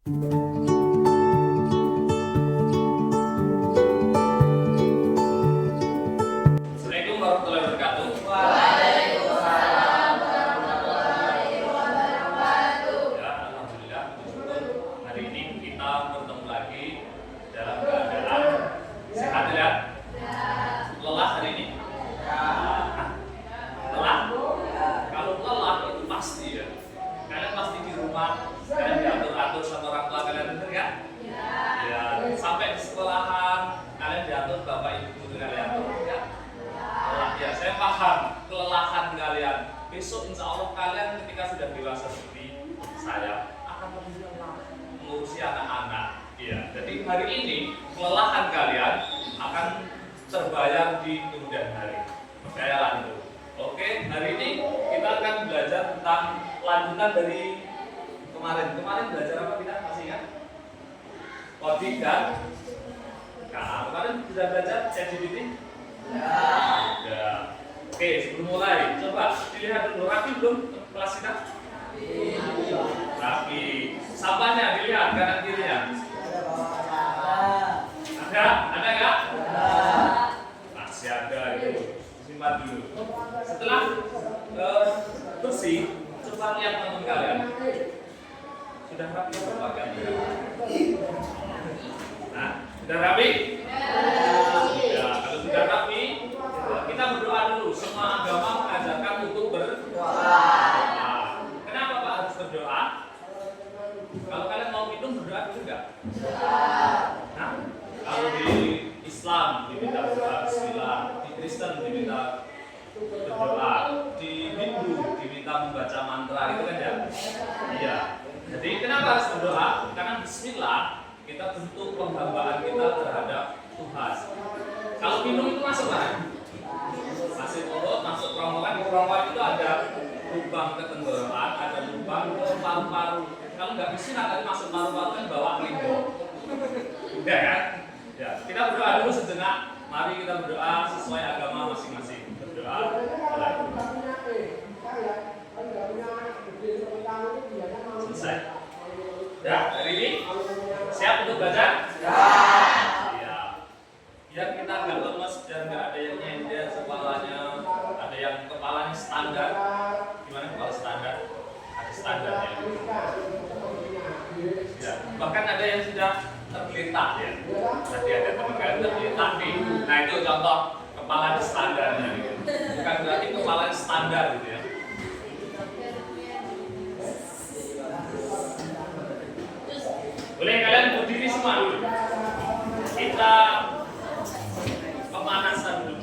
Assalamualaikum warahmatullahi wabarakatuh. Waalaikumsalam warahmatullahi wabarakatuh. Ya, alhamdulillah, bersyukur hari ini kita bertemu lagi dalam keadaan sehat ya. Lelah hari ini? Lelah? Kalau lelah itu pasti ya. Kalian pasti di rumah, kalian diatur-atur sama orang tua kalian, bener kan? Ya. Sampai di sekolahan kalian diatur bapak ibu guru kalian, ya. Ya, saya paham kelelahan kalian. Besok insya Allah kalian ketika sudah dewasa seperti saya akan lebih lelah mengurusi anak-anak. Ya, jadi hari ini kelelahan kalian akan terbayar di kemudian hari. Saya lanjut. Oke, hari ini kita akan belajar tentang lanjutan dari kemarin. Kemarin belajar apa kita? Masih ingat? Coding dan kemarin sudah belajar ChatGPT? Ya. Oke, sebelum mulai, coba dilihat dulu rapi belum kelas kita? Rapi. Sampahnya dilihat kanan kirinya. Ada nggak? Masih ada itu. Simpan dulu. Setelah bersih, coba lihat teman kalian. Sudah rapi belum pakaiannya? Nah, sudah rapi? Ya, kalau sudah rapi, kita berdoa dulu. Semua agama mengajarkan untuk berdoa. Kenapa Pak harus berdoa? Kalau kalian mau minum berdoa dulu enggak? Nah, kalau di Islam diminta berdoa Bismillah, di Kristen diminta berdoa, di Hindu diminta membaca mantra, itu kan ya? Iya. Jadi kenapa harus berdoa? Karena Bismillah kita bentuk penghambaan kita terhadap Tuhan. Kalau minum itu masuk kan? Masuk mulut, masuk kerongkongan. Di kerongkongan itu ada lubang ketenggorokan, ada lubang paru-paru. Kalau nggak bismillah tadi masuk paru-paru kan bawa limbah. Udah kan? Ya, kita berdoa dulu sejenak. Mari kita berdoa sesuai agama masing-masing. Berdoa. Selesai. Ya, hari ini siap untuk belajar? Ya. Biar kita nggak lemes dan nggak ada yang nyender kepalanya, ada yang kepalanya standar. Gimana kepala standar? Ada standarnya. Ya. Bahkan ada yang sudah tergeletak ya. Tadi ada teman kalian tergeletak nih. Nah itu contoh kepala standarnya. Gitu. Bukan berarti kepala standar gitu ya. Boleh kalian berdiri semua dulu. Kita pemanasan dulu.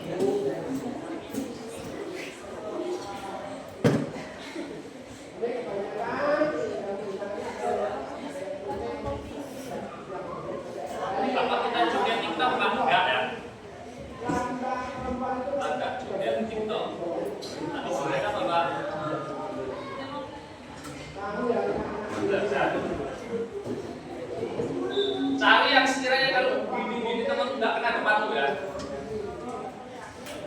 Bapak kita joget TikTok kan? Enggak ya? Enggak joget TikTok. Tapi sebenarnya Bapak cari yang sekiranya kalau gini-gini teman nggak kena depanmu ya.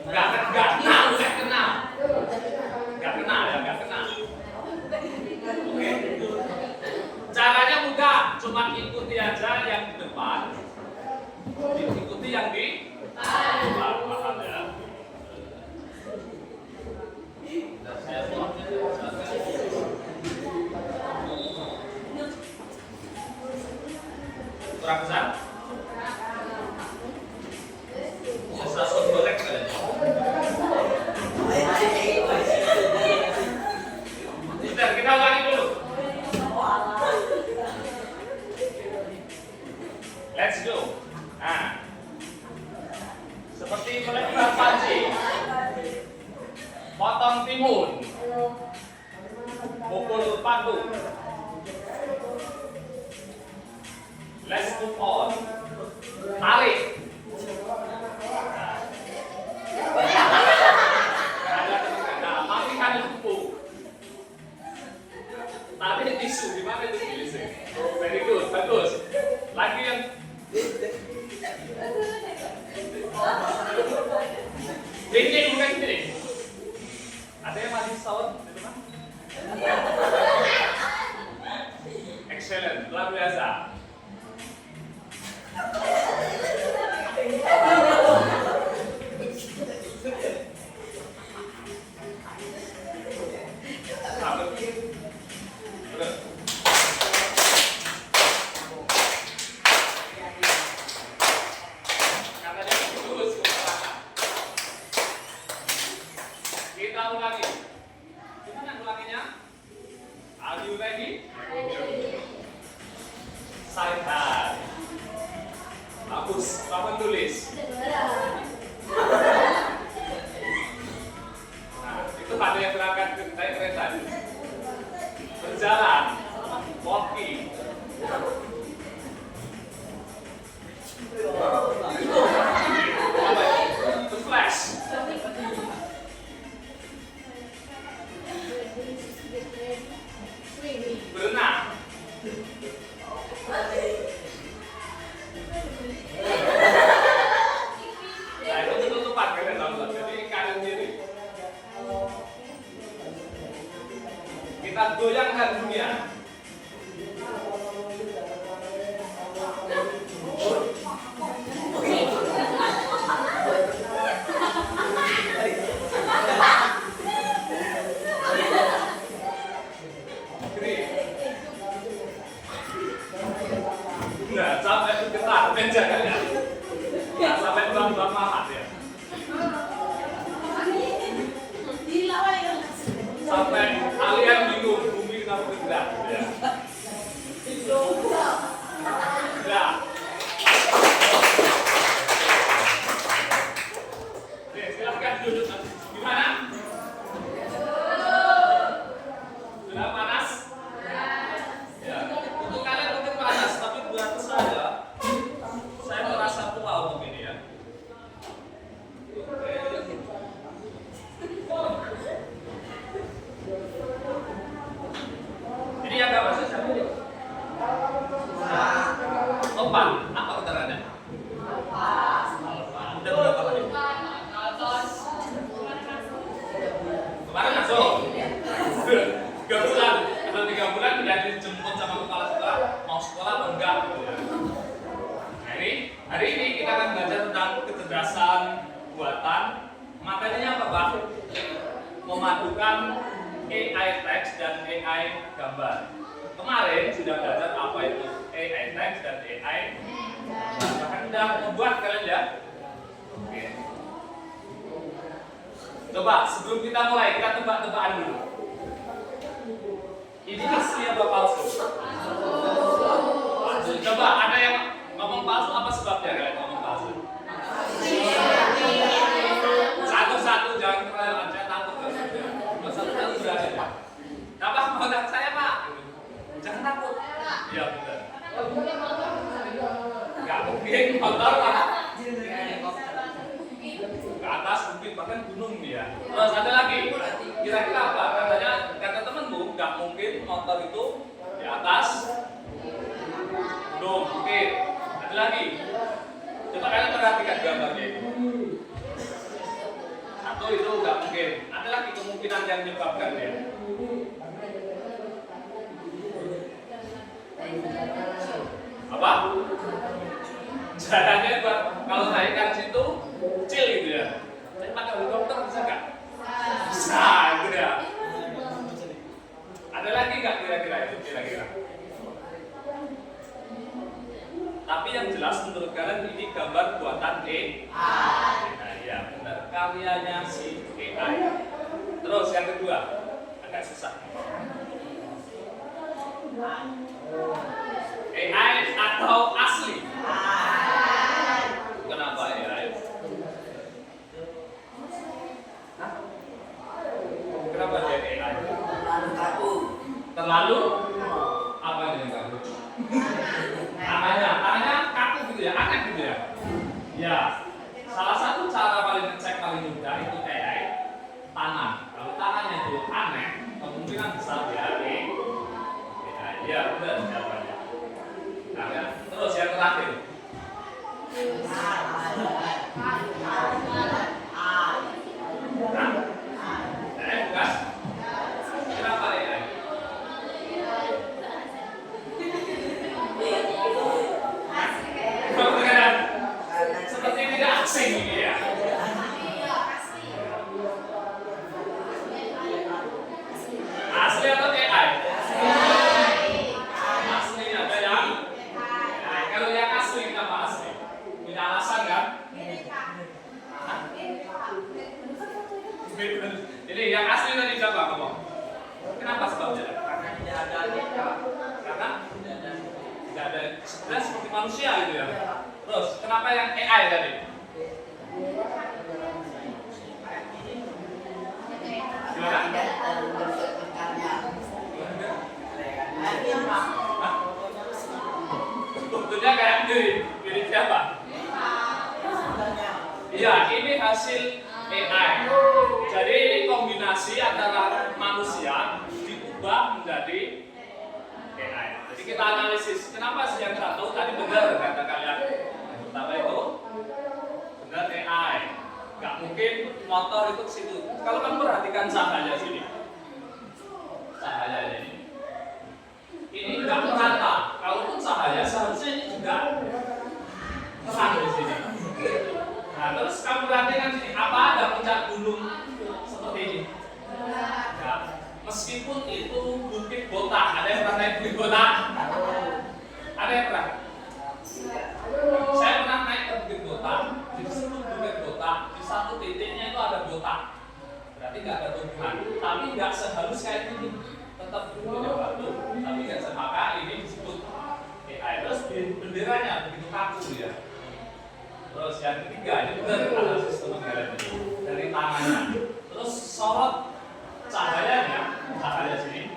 Nggak kena. Oke. Caranya mudah, cuma ikuti aja yang di depan, ikuti yang di depan, paham ya? Kurang besar? Stasiun golek kalian. Sudah, kita ulangi dulu. Let's go. Nah, seperti melempar pancing, potong timun, pukul paku. Let's move on. Tarik. Nah, matikan lampu. Tarik tisu. Gimana itu tisu? Very good, bagus. Lagi yang ini bukan ini. Ada yang masih sahur di rumah? Excellent, luar biasa. baca. Kita ulangi. Gimana ulanginya? Are you ready? Silent. Bagus. Kapan tulis? Nah, itu ada yang berangkat naik kereta. Berjalan. Walking. To flash. Berenang. Nah, itu tutupan kan teman-teman. Jadi kanan kiri. Kita goyangkan dunia. Nah, sampai bergetar meja kan ya. Nah, sampai pelan-pelan mahat ya. Sampai kalian bingung bumi kenapa bergerak ya. Nah. Oke, silakan duduk. Gimana? Sudah panas? Ya. Untuk kalian mungkin panas, tapi buat saya merasa puas untuk ini ya. Ini yang gambar saya siapa? Opan, apa keterangannya? Udah berapa kali? Kemarin masuk. 3 bulan. Kalau 3 bulan udah dijemput sama kepala sekolah, mau sekolah atau enggak? Gitu ya. Hari ini kita akan belajar tentang kecerdasan buatan. Materinya apa, Pak? Memadukan AI text dan AI gambar. Kemarin sudah belajar apa itu AI text dan AI gambar. Bahkan sudah membuat kalian ya. Oke. Coba sebelum kita mulai, kita tebak-tebakan dulu. Ini asli atau palsu? Palsu. Coba ada yang ngomong palsu, apa sebabnya kalian ngomong palsu? Satu-satu, jangan terlalu saya takut. Satu-satu berani Pak. Apa mau tak saya Pak? Jangan takut. Iya benar. Gak mungkin motor Pak. Ke atas mungkin bahkan gunung dia. Terus ada lagi. Kira-kira apa? Katanya kata temanmu nggak mungkin motor itu di atas gunung. Oke. Ada lagi. Coba kalian perhatikan gambarnya itu. Satu itu nggak mungkin. Ada lagi kemungkinan yang menyebabkan dia. Apa? Jalannya buat kalau naikkan situ kecil gitu ya. Saya pakai helikopter bisa nggak? Bisa, gitu ya. Ada lagi nggak kira-kira itu kira-kira? Tapi yang jelas menurut kalian ini gambar buatan AI. Nah, ya benar. Karyanya si AI. Terus yang kedua, agak susah. AI atau asli? Kenapa AI? Hah? Kenapa dia AI? Terlalu? Apa yang kaku? Tangannya kaku gitu ya, aneh gitu ya. Ya, salah satu cara paling ngecek paling mudah itu AI tangan. Kalau tangannya itu aneh, kemungkinan besar dia AI. Ya, benar jawabannya. ada sebenarnya seperti manusia gitu ya. Terus kenapa yang AI tadi? Bentuknya kayak mirip siapa? Iya, ini hasil AI. Jadi ini kombinasi antara manusia diubah menjadi AI. Jadi kita analisis kenapa sih yang satu tadi benar kata kalian. Yang pertama itu benar AI. Gak mungkin motor itu ke situ. Kalau kamu perhatikan cahaya sini, cahaya ini nggak merata. Kalaupun cahaya seharusnya ini juga terang di sini. Nah, terus kamu perhatikan sini, apa ada puncak gunung seperti ini? Ya, meskipun itu bukit botak, ada yang pernah naik bukit botak? Ada yang pernah? Saya pernah naik ke bukit botak. Di situ bukit botak, di satu titiknya itu ada botak. Berarti nggak ada tumbuhan, tapi nggak sehalus kayak gini. Tetap punya batu, tapi nggak semaka ini disebut AI. Terus benderanya begitu kaku ya. Terus yang ketiga, ini benar ada sistem negara ini dari tangannya. Terus sorot cahayanya, cahaya sini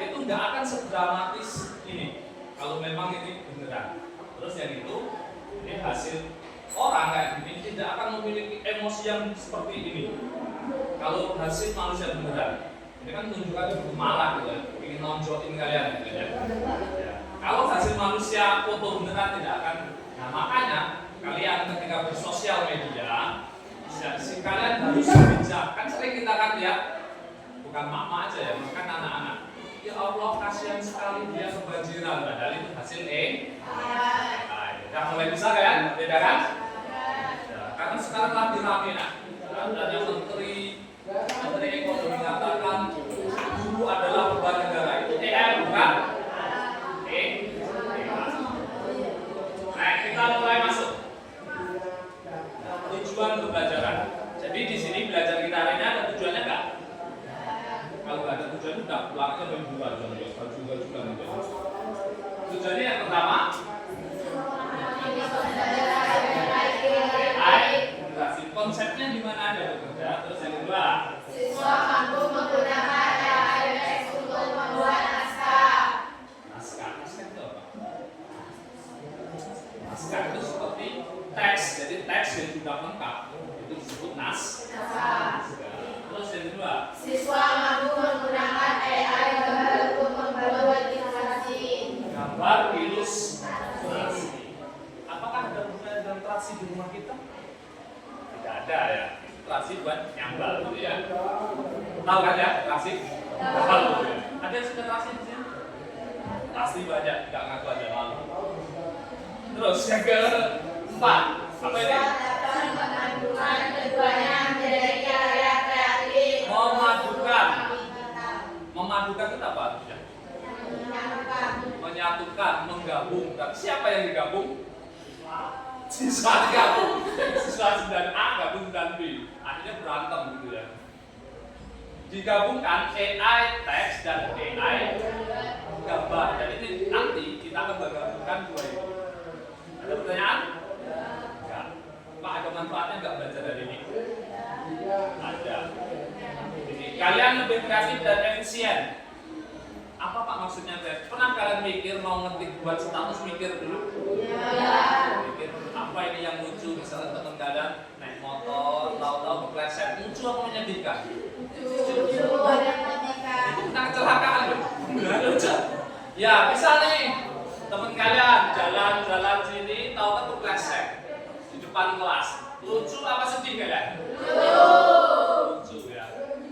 itu nggak akan sedramatis ini kalau memang ini beneran. Terus yang itu ini hasil orang kayak gini tidak akan memiliki emosi yang seperti ini. Kalau hasil manusia beneran, ini kan tunjukkan malah gitu ya, ingin nonjokin kalian gitu ya. Kalau hasil manusia foto beneran tidak akan. Nah makanya kalian ketika bersosial media, kalian harus bijak. Kan sering kita kan lihat, bukan mak-mak aja ya, bahkan anak-anak. Ya Allah kasihan sekali dia kebanjiran, padahal itu hasil Nah, mulai bisa kan? Beda kan? Ya, karena sekarang lagi rame nah. Ada menteri ekonomi mengatakan guru adalah beban negara. Itu AI bukan? Nah, kita mulai masuk tujuan pembelajaran. Jadi di sini belajar kita hari ini ada tujuannya nggak? Kalau nggak ada tujuan udah pulangnya berbulan juga. Tujuannya yang pertama konsepnya di mana ada bekerja. Terus yang kedua, siswa mampu menggunakan LMS untuk membuat naskah. Naskah itu apa? Naskah itu seperti teks. Jadi teks yang sudah lengkap itu disebut naskah. Terus yang kedua, siswa mampu menggunakan AI gambar untuk membuat ilustrasi. Gambar ilustrasi. Apakah ada gunanya ilustrasi di rumah kita? Tidak ada ya. Ilustrasi buat nyambal gitu ya. Tahu kan ya ilustrasi? Tahu ya. Ada yang sudah ilustrasi di sini? Ilustrasi banyak, tidak ngaku aja malu. Terus yang keempat, apa ini? Memadukan keduanya menjadi karya kreatif. Memadukan itu apa artinya? Menyatukan, menggabung. Siapa yang digabung? Siswa digabung. Siswa 9A gabung 9B. Akhirnya berantem gitu ya. Digabungkan AI teks dan AI gambar. Dan ini nanti kita akan menggabungkan dua itu. Ada pertanyaan? Enggak. Pak, ada manfaatnya enggak belajar dari ini? Ada. Jadi, kalian lebih kreatif dan efisien. Apa Pak maksudnya? Pernah kalian mikir mau ngetik buat status mikir dulu? Mikir apa ini yang lucu? Misalnya teman kalian naik motor, tahu-tahu kepleset, lucu apa menyedihkan? Lucu dan menyedihkan. Itu tentang kecelakaan loh. Lucu. Ya, misal nih teman kalian jalan sini, tahu-tahu kepleset di depan kelas. Lucu apa sedih kalian? Lucu ya.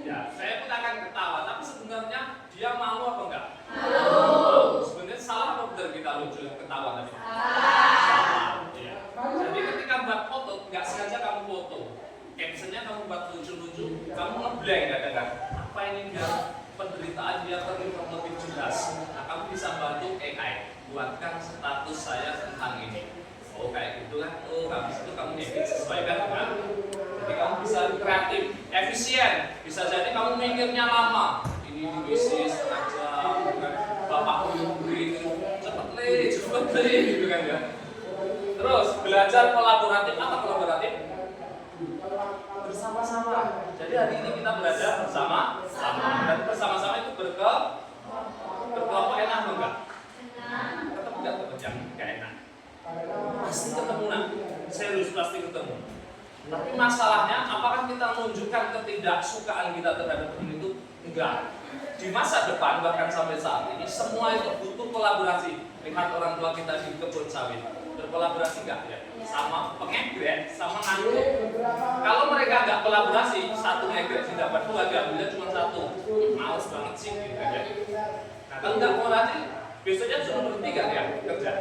Ya, saya pun akan ketawa, tapi sebenarnya dia malu apa enggak? Malu. Sebenarnya salah apa benar kita lucu ketawa tadi? Salah. Ya. Jadi ketika buat foto, nggak sengaja kamu foto. Captionnya kamu buat lucu-lucu, kamu ngeblank kadang-kadang. Apa ini biar penderitaan dia terlihat lebih jelas. Nah, kamu bisa bantu AI buatkan status saya tentang ini. Oh kayak gitu kan? Oh habis itu kamu edit sesuaikan dengan. Jadi kamu bisa kreatif, efisien. Bisa jadi kamu mikirnya lama. Ini di bisnis aja, bukan bapak nungguin cepet gitu kan ya. Terus belajar kolaboratif. Apa kolaboratif? Bersama-sama. Jadi hari ini kita belajar bersama-sama. Dan bersama-sama itu berkelompok enak enggak? Tetap enggak terpecah, enggak enak. Pasti ketemu nak. Serius pasti ketemu. Tapi masalahnya apakah kita menunjukkan ketidaksukaan kita terhadap teman itu? Enggak. Di masa depan bahkan sampai saat ini semua itu butuh kolaborasi. Lihat orang tua kita di kebun sawit, berkolaborasi enggak ya? Sama pengegrek, sama ngantuk. Kalau mereka enggak kolaborasi, satu ngegrek sih dapat dua, diambilnya cuma satu. Males banget sih gitu aja. Nah kalau enggak kolaborasi, biasanya cuma berhenti kan ya kerja.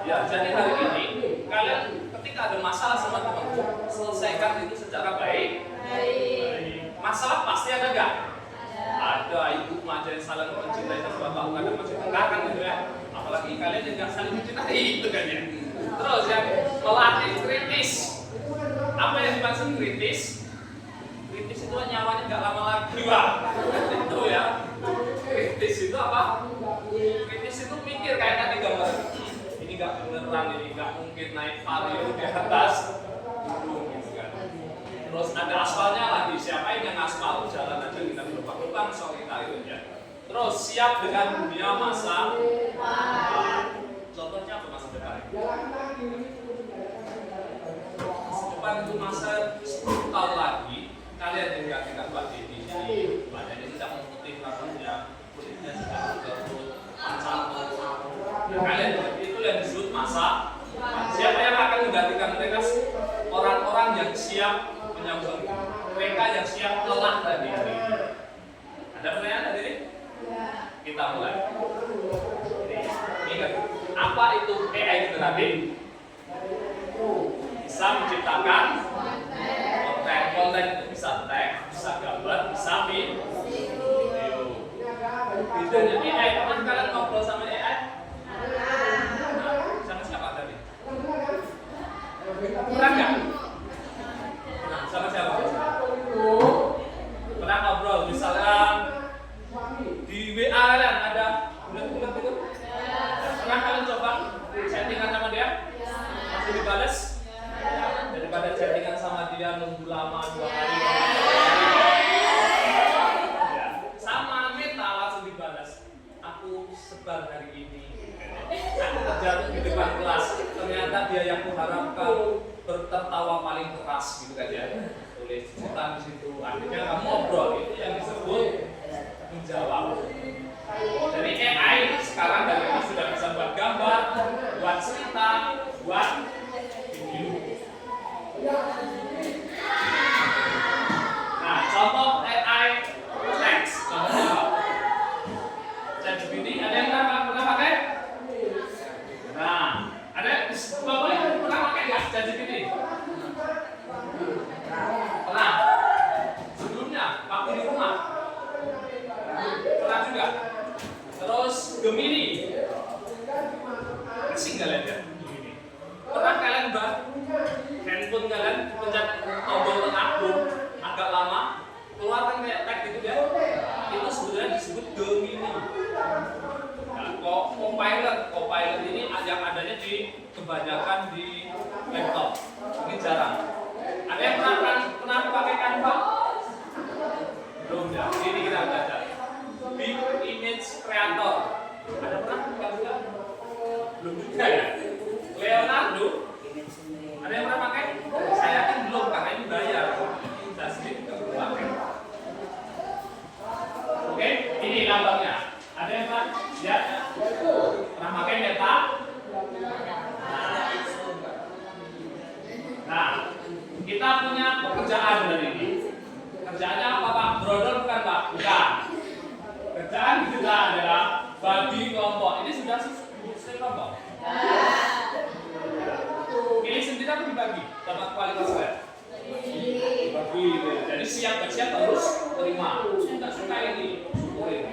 Ya jadi hari ini kalian ketika ada masalah sama temanmu, selesaikan itu secara baik. Masalah pasti ada enggak? Ada, ibu aja yang saling mencintai dan bapak kadang masih tengkarkan gitu ya. Apalagi kalian yang nggak saling mencintai itu kan ya. Terus yang melatih kritis. Apa yang dimaksud kritis? Kritis itu nyawanya nggak lama lagi pak. Itu ya. Kritis itu apa? Kritis itu mikir kayak tadi gambar. Ini nggak beneran, ini nggak mungkin naik vario di atas. Terus ada aspalnya lagi, siapa yang aspal jalan aja kita berlubang-lubang soal kita itu ya. Terus siap dengan dunia masa depan. Contohnya apa masa depan? Masa depan itu masa 10 tahun lagi kalian tinggal Mbak Didi ini, Mbak Didi tidak memutih rambutnya, kulitnya sudah berkerut, pancang. Kalian itu yang disebut masa depan. Siapa yang akan menggantikan mereka? Orang-orang yang siap menyambut mereka yang siap lelah tadi. Ada pertanyaan tadi? Kita mulai. Ingat, apa itu AI generatif? Bisa menciptakan konten itu bisa teks, bisa gambar, bisa video. Bedanya AI, pernah kalian ngobrol sama AI? Sama siapa tadi? Pernah nggak? Sama siapa? Pernah ngobrol, misalnya di WA kalian ada bulat-bulat itu? Pernah kalian coba chattingan sama dia? Masih dibales? Daripada chattingan sama dia nunggu lama 2 hari. Ya. Sama Meta langsung dibalas. Aku sebar hari ini. Aku terjatuh di depan kelas. Ternyata dia yang kuharapkan tertawa paling keras gitu kan ya. Tulis cerita di situ. Akhirnya kamu ngobrol, itu yang disebut menjawab. Jadi AI sekarang dari itu sudah bisa buat gambar, buat cerita, buat video. Nah, contoh AI text, contohnya apa? ChatGPT, ada yang pernah pakai? Nah, ada bapak yang pernah pakai nggak ChatGPT? Pernah. Sebelumnya, waktu di rumah. Pernah juga. Terus Gemini. Asing kalian ya? Gemini. Pernah kalian buat handphone kalian pencet tombol tengah agak lama, keluarkan kayak tag gitu ya? Itu sebenarnya disebut Gemini. Nah, Copilot ini yang adanya di kebanyakan di laptop. Ini jarang. Ada yang pernah pakai Canva? Belum ya. Ini kita belajar. Big Image Creator. Ada pernah juga? Belum juga ya. Leonardo. Ada yang pernah pakai? Saya kan belum karena ini bayar. Saya sendiri tidak perlu pakai. Oke, ini lambangnya. Ada yang pernah? Ya. Pernah pakai Meta? Nah, kita punya pekerjaan dari ini. Kerjaannya apa Pak? Brodol bukan Pak? Bukan. Kerjaan kita adalah bagi kelompok. Ini sudah selesai kelompok? Pilih sendiri apa dibagi? Dapat kualitas saya? Dibagi. Jadi siap harus terima. Sudah suka ini, syukurin.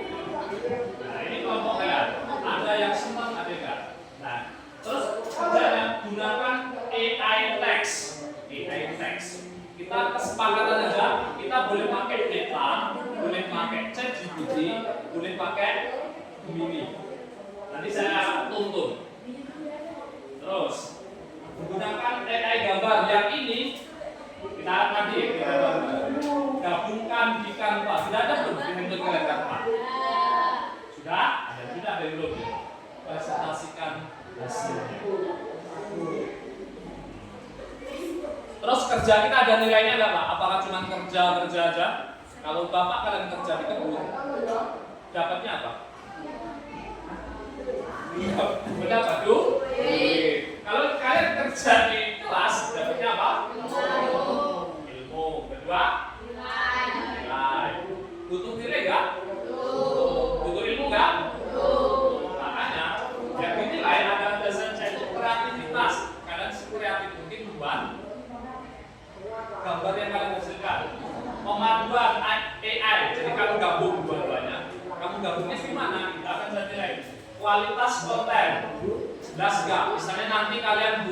Nah ini kelompok kalian. Ada yang senang, ada enggak? Nah, terus kerjanya gunakan AI text. AI text. Kita kesepakatan aja, kita boleh pakai Meta, boleh pakai ChatGPT, boleh pakai Gemini. Nanti saya tuntun. hasilnya. Terus kerja kita ada nilainya nggak Pak? Apakah cuma kerja aja? Kalau Bapak kalian kerja di kebun, dapatnya apa? Berapa? Duit. Kalau kalian kerja di kelas, dapatnya apa? Ilmu. Kedua? Nilai. Butuh nilai nggak? Butuh ilmu nggak? Makanya yang dinilai ada dasarnya itu kreativitas. Kalian kreatif mungkin membuat gambar yang kalian hasilkan. Pemaduan AI. Jadi kamu gabung dua-duanya. Kamu gabungnya gimana? Kita akan nilai. Kualitas konten. Jelas nggak? Misalnya nanti kalian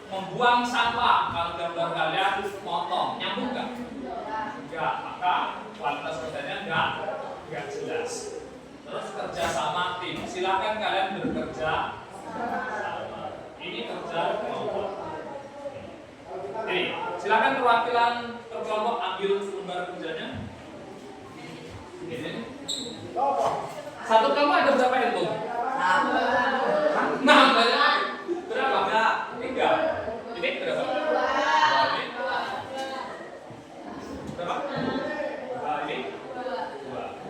membuang sampah. Kalau gambar kalian motong, nyambung nggak? Enggak, maka kualitas kontennya enggak jelas. Terus kerja sama tim, silakan kalian bekerja sama. Ini kerja kelompok. Ini, silakan perwakilan kelompok ambil lembar kerjanya. Ini. Satu kelompok ada berapa handphone? 6 banyak. Berapa? 3. Ini berapa? Ini berapa? Ini 2.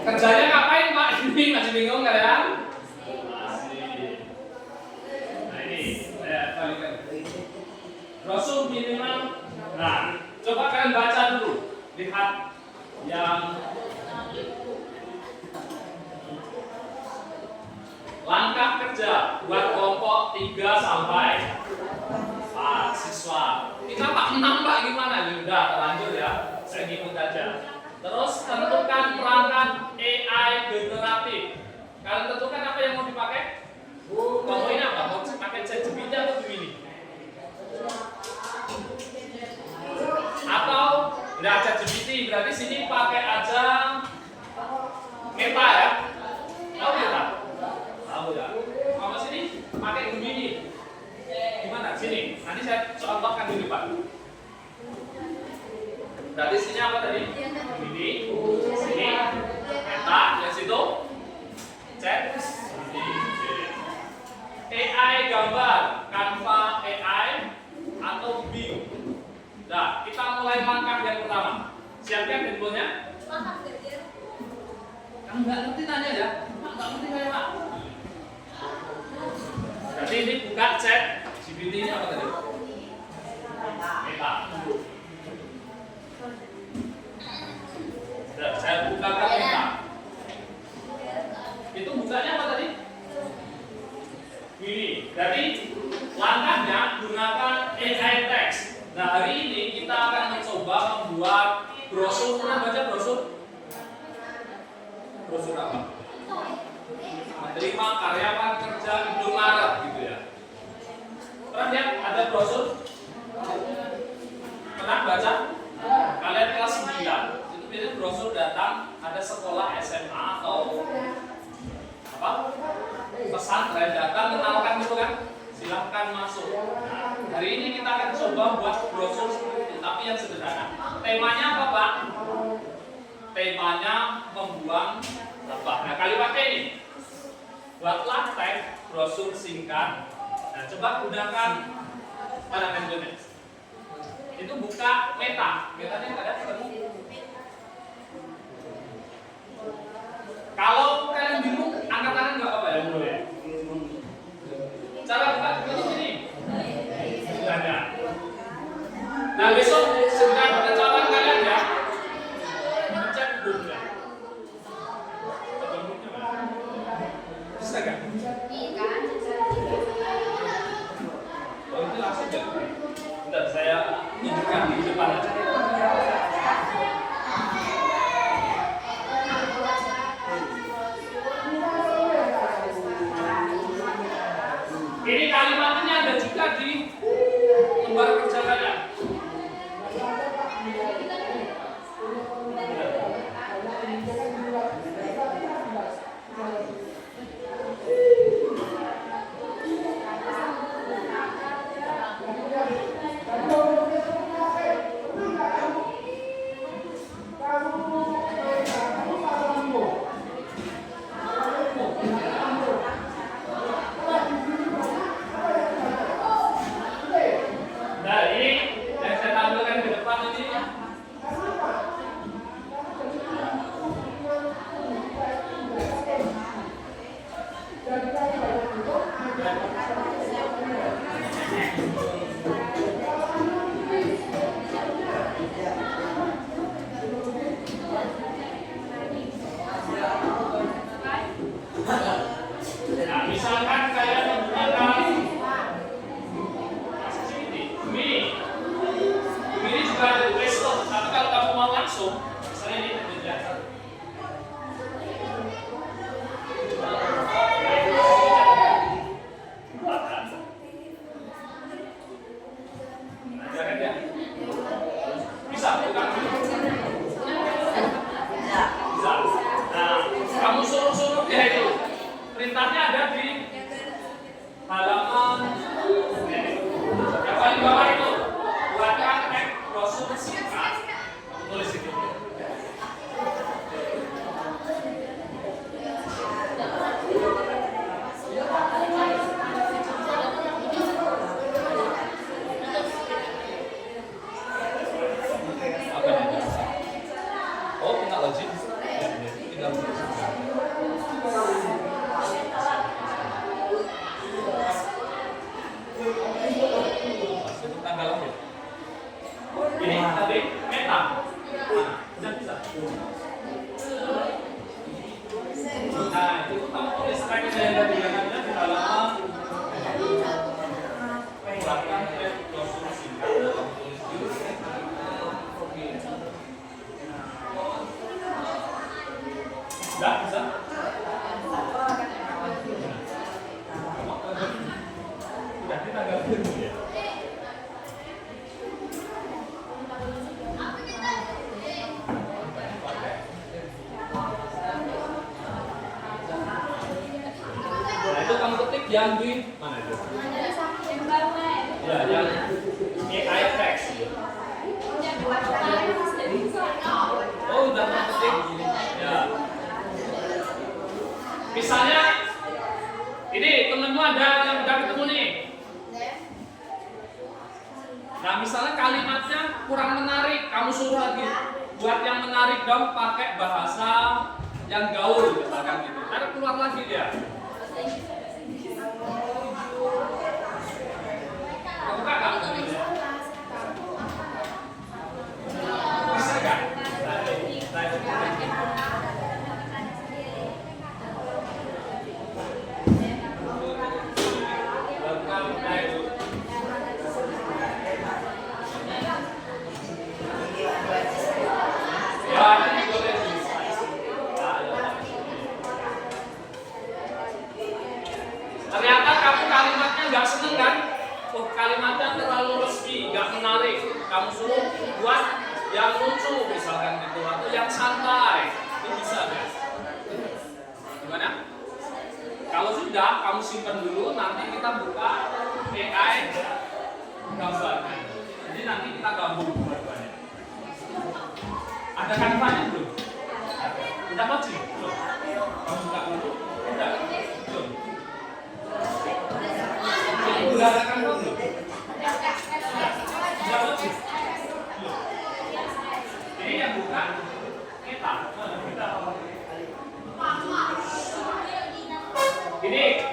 Kerjanya ngapain Pak? Ini masih bingung kalian? Masih. Nah ini saya balikan. Brosur minimal. Nah, coba kalian baca dulu. Lihat yang langkah kerja buat kelompok 3 sampai 4 siswa. Kita Pak 6 Pak gimana? Udah terlanjur ya. Saya ngikut aja. Terus tentukan perangkat AI generatif. Kalian tentukan apa yang mau dipakai? Mau ini apa? Mau pakai ChatGPT atau Gemini? Atau udah ChatGPT, berarti sini pakai aja Meta ya? Tahu Meta? Tahu ya? Kalau sini pakai Gemini. Gimana? Sini. Nanti saya contohkan dulu Pak. Berarti sini apa tadi? Gemini. Sini Meta. Yang situ Chat. AI gambar, Canva AI atau Bing. Nah, kita mulai langkah yang pertama. Siapkan handphonenya. Kamu nggak ngerti tanya ya? Pak nggak ngerti saya Pak. Berarti ini buka chat GPT ini apa tadi? Meta. Sudah, saya bukakan Meta. Itu bukanya apa tadi? Ini. Berarti langkahnya gunakan AI text. Nah hari ini kita akan mencoba membuat brosur. Pernah baca brosur? Brosur apa? Menerima karyawan kerja Indomaret gitu ya. Pernah lihat ada brosur? Pernah baca? Kalian kelas 9 itu biasanya brosur datang ada sekolah SMA atau apa? Pesantren datang kenalkan gitu kan? Silahkan masuk. Nah, hari ini kita akan coba buat brosur seperti itu, tapi yang sederhana. Temanya apa Pak? Temanya membuang sampah. Nah kalimatnya ini, buatlah teks brosur singkat. Nah coba gunakan pada handphone. Itu buka Meta. Metanya ada ketemu. Kalau kalian bingung, angkat tangan nggak apa-apa ya boleh. Cara buka di sini. Sudah ada. Nah besok segera perkenalan kalian ya. Cek dulu. Bisa nggak? Oh itu langsung ya. Bentar saya tunjukkan di depan aja. Ini kalimatnya ada juga di lembar kerja kalian. langsung. Misalnya ini tujuan satu. Ajaran ya. Bisa bukan? Bisa. Nah, kamu suruh-suruh dia itu. Perintahnya ada di halaman yang paling bawah itu. Buatkan brosur singkat. Kamu tulis itu. Ini tadi meta. Nah, bisa. Nah, itu kamu tulis lagi yang tadi yang ada di halaman. Buatkan brosur singkat. Tulis dulu. Sudah bisa. Sudah kita tanggal dulu ya. Yang di mana itu? Ya, yang AI text. Oh, udah ketik. Ya. Misalnya, ini temenmu ada yang udah ketemu nih. Nah, misalnya kalimatnya kurang menarik, kamu suruh lagi buat yang menarik dong, pakai bahasa yang gaul, misalkan gitu. Karena keluar lagi dia. Ternyata kamu kalimatnya nggak seneng kan? Oh, kalimatnya terlalu resmi, nggak menarik. Kamu suruh buat yang lucu misalkan gitu, atau yang santai. Itu bisa kan? Gimana? Kalau sudah, kamu simpan dulu. Nanti kita buka AI gambar. Jadi nanti kita gabung dua-duanya. Ada kanvanya belum? Udah maju? Belum? Kamu buka dulu? Udah? Belum? Udah ada kanva belum? Udah maju? Belum? Ini yang buka kita. Ini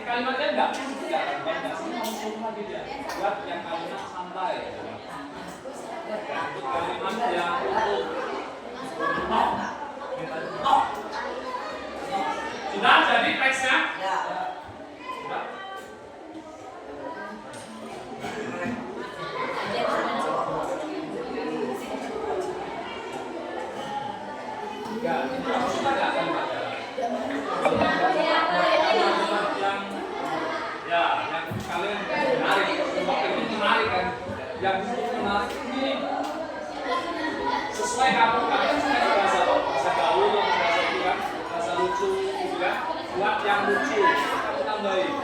kalimatnya enggak lagi dia. Buat yang kalimat santai. Untuk kalimat yang untuk sudah jadi teksnya? Sudah. Ya, kamu suka nggak kalimatnya? Yang kalian menarik, ini menarik kan? Yang menarik ini sesuai kamu kalian suka bahasa gaul, bahasa juga, bahasa lucu, gitu kan? Buat yang lucu, kamu tambahin.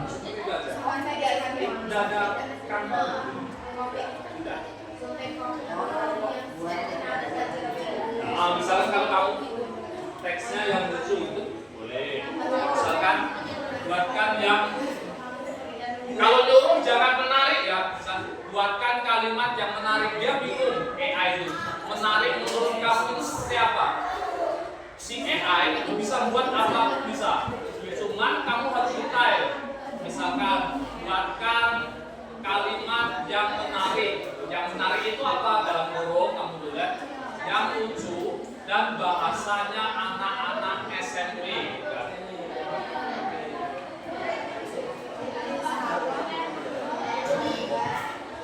Seperti itu aja. Udah ada kanva. Sudah. Nah, misalnya kalau kamu teksnya yang lucu itu boleh. Misalkan buatkan yang kalau nyuruh jangan menarik ya. Buatkan kalimat yang menarik. Dia bingung AI itu. Menarik menurut kamu itu seperti apa? Si AI itu bisa buat apa bisa. Cuman kamu harus detail. Misalkan buatkan kalimat yang menarik. Yang menarik itu apa? Dalam kurung kamu tulis yang lucu dan bahasanya anak-anak SMP.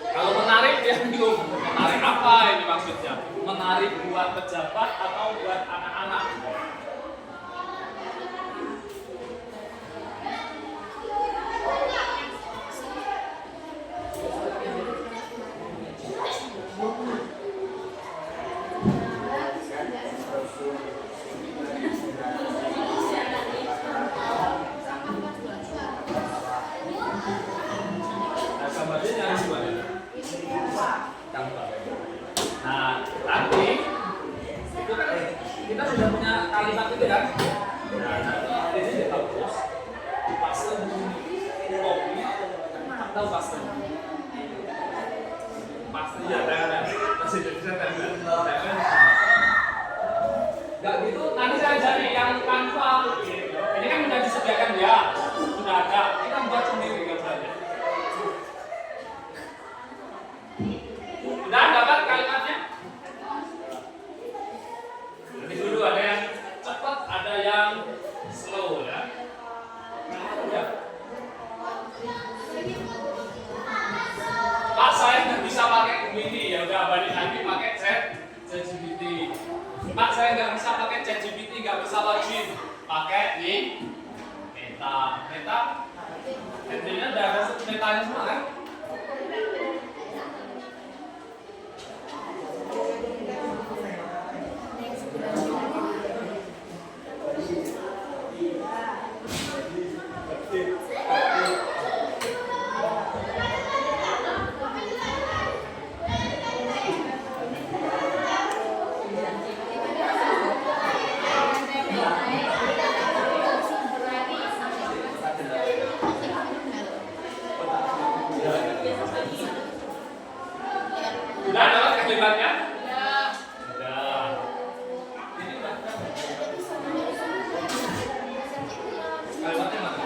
Kalau menarik dia bingung, menarik apa? Apa ini maksudnya? Menari buat pejabat atau buat anak-anak? Nah, gambarnya nyari di mana? Gambar. Nah, tapi itu kan kita sudah punya kalimat itu kan? Nah, nanti ini dihapus, paste kopi atau paste. Paste ya, kan? Masih bisa kan? Enggak gitu, nanti saya cari yang Canva. Ini kan sudah disediakan ya, sudah ada. Kita buat sendiri gambarnya. Sudah dapat kalimatnya? Nanti dulu ada yang cepat, ada yang slow ya. Ya. Pak, saya nggak bisa pakai Gemini, ya udah balik lagi pakai ChatGPT. Pak, saya nggak bisa pakai ChatGPT, nggak bisa login, pakai di Meta. Intinya udah ada metanya semua kan? Sudah dapat kalimatnya? Sudah. Ini udah. Kalimatnya mana?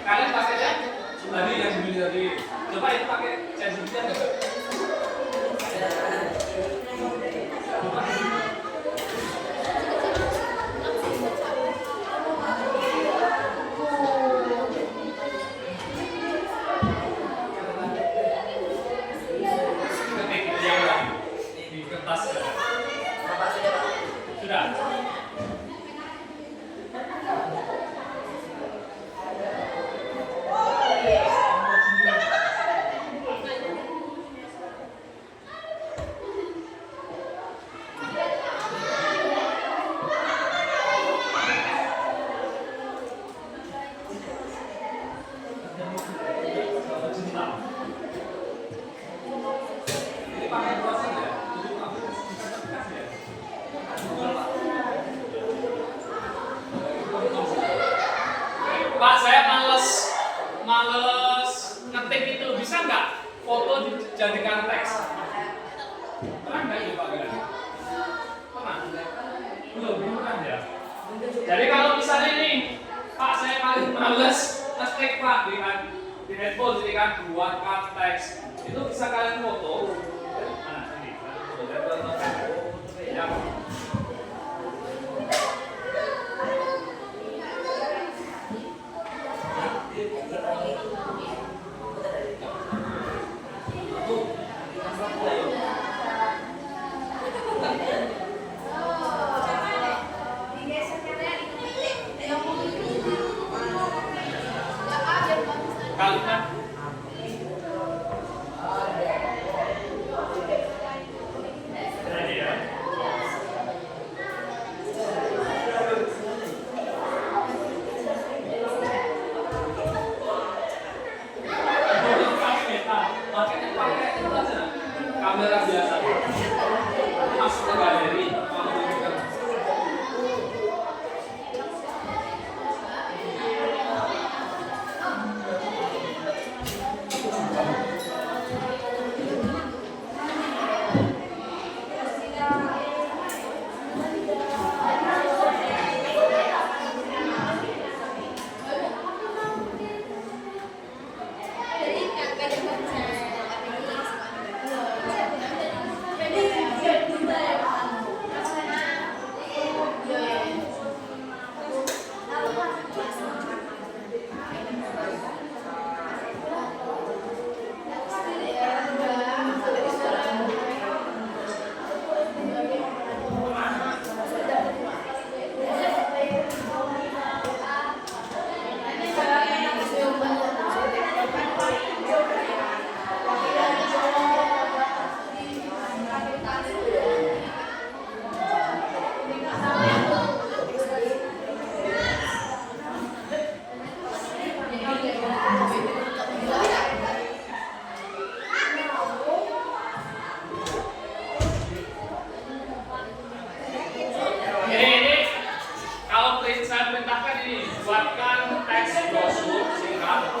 Kalian pakainya tadi yang dibeli tadi. Coba itu pakai ChatGPT enggak? Coba. Di kertas sudah. Ini pakai browser ya? Pak, saya males ngetik itu, bisa nggak foto dijadikan teks? Pernah nggak itu Pak? Pernah? Belum pernah ya? Jadi kalau misalnya ini, Pak, saya paling males ngetik Pak di handphone, jadi kan buatkan teks, itu bisa kalian foto. Mana sini? Ya. Kalimat kamera biasa masuk ke galeri.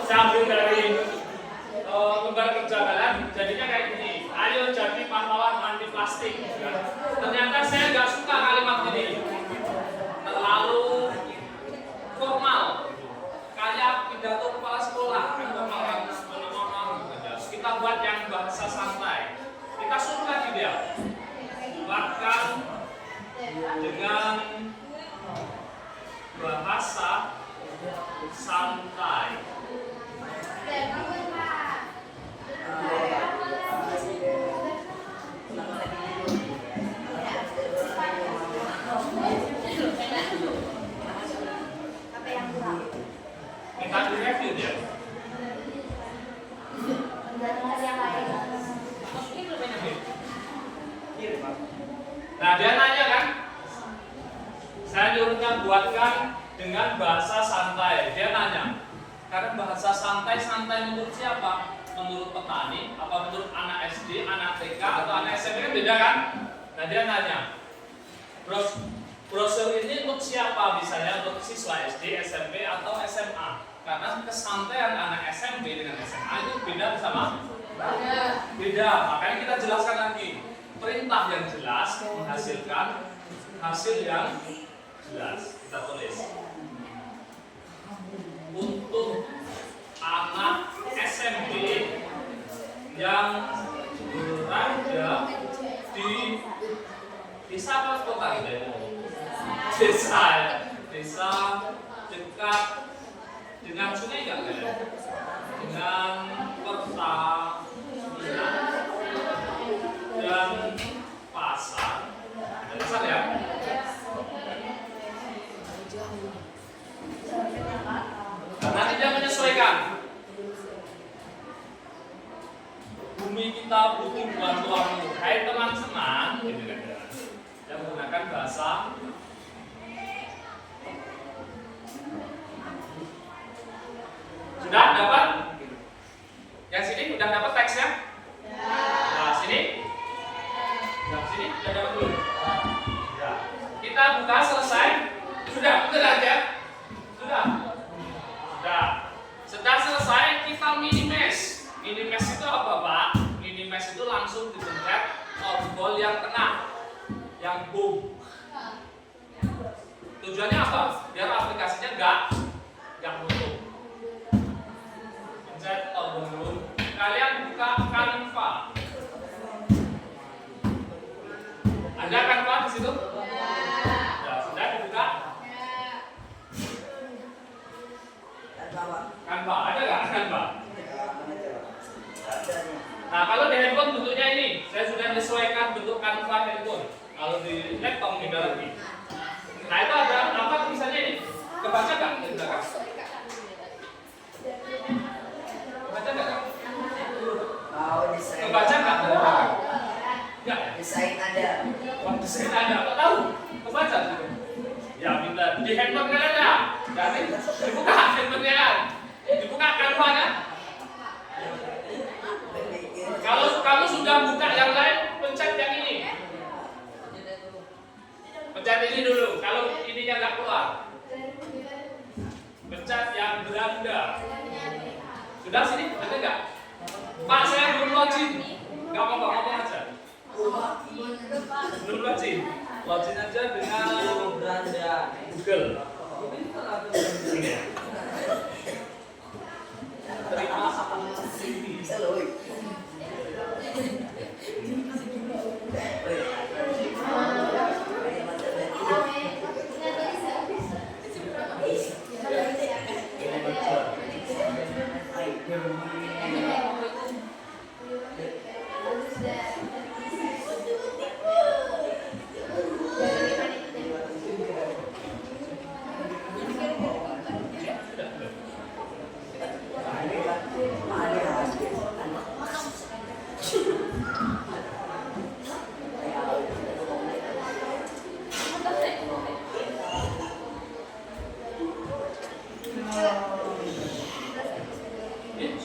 Saya ambil dari lembar kerja kalian, jadinya kayak gini. Ayo jadi pahlawan anti plastik. Ya. Ternyata saya nggak suka kalimat ini, terlalu formal, kayak pidato kepala sekolah. Kan kita buat yang bahasa santai. Kita suruh lagi dia, buatkan dengan bahasa santai. Minta direview dia. Nah dia nanya kan, saya nyuruhnya buatkan dengan bahasa santai. Dia nanya, karena bahasa santai menurut siapa? Menurut petani, apa menurut anak SD, anak TK, atau anak SMP kan beda kan? Nah dia nanya, brosur ini untuk siapa? Misalnya untuk siswa SD, SMP, atau SMA. Karena kesantaian anak SMP dengan SMA itu beda sama? Beda. Makanya kita jelaskan lagi. Perintah yang jelas menghasilkan hasil yang jelas. Kita tulis. Untuk anak SMP yang berada di desa apa kota gitu? Desa dekat dengan sungai nggak kan? Dengan pertamina dan pasar. Ada pasar ya? Karena tidak menyesuaikan. Bumi kita butuh bantuanmu. Hai teman-teman, gitu kan? Yang menggunakan bahasa sudah dapat? Yang sini sudah dapat teksnya? Nah, sini? Nah, sini sudah dapat belum? Ya. Kita buka selesai. Sudah, betul aja? Sudah. Sudah. Setelah selesai kita minimes. Minimes itu apa, Pak? Minimes itu langsung dipencet tombol yang tengah, yang boom. Tujuannya apa? Biar aplikasinya nggak nutup. Pencet tombol boom. Kalian buka Canva. Ada Canva di situ? Ya, sudah dibuka? Canva, ada nggak Canva? Nah, kalau di handphone bentuknya ini, saya sudah menyesuaikan bentuk Canva handphone. Kalau di laptop beda lagi. Nah, itu ada apa tulisannya ini? Kebaca nggak di belakang? Kebaca nggak? Kebaca nggak dari belakang? Nggak. Desain ada. Wah, desain ada. Kok tahu? Kebaca? Ya, minta di handphone kalian ya. Jadi dibuka handphonenya. Dibuka Canva-nya. Kalau kamu sudah buka yang lain, pencet yang ini. Pencet ini dulu. Kalau ininya nggak keluar, pencet yang beranda. Sudah sini, ada nggak? Pak, saya belum login. Nggak apa-apa, ngomong aja. Belum login. Login aja dengan Google. Ini ya. Terima kasih.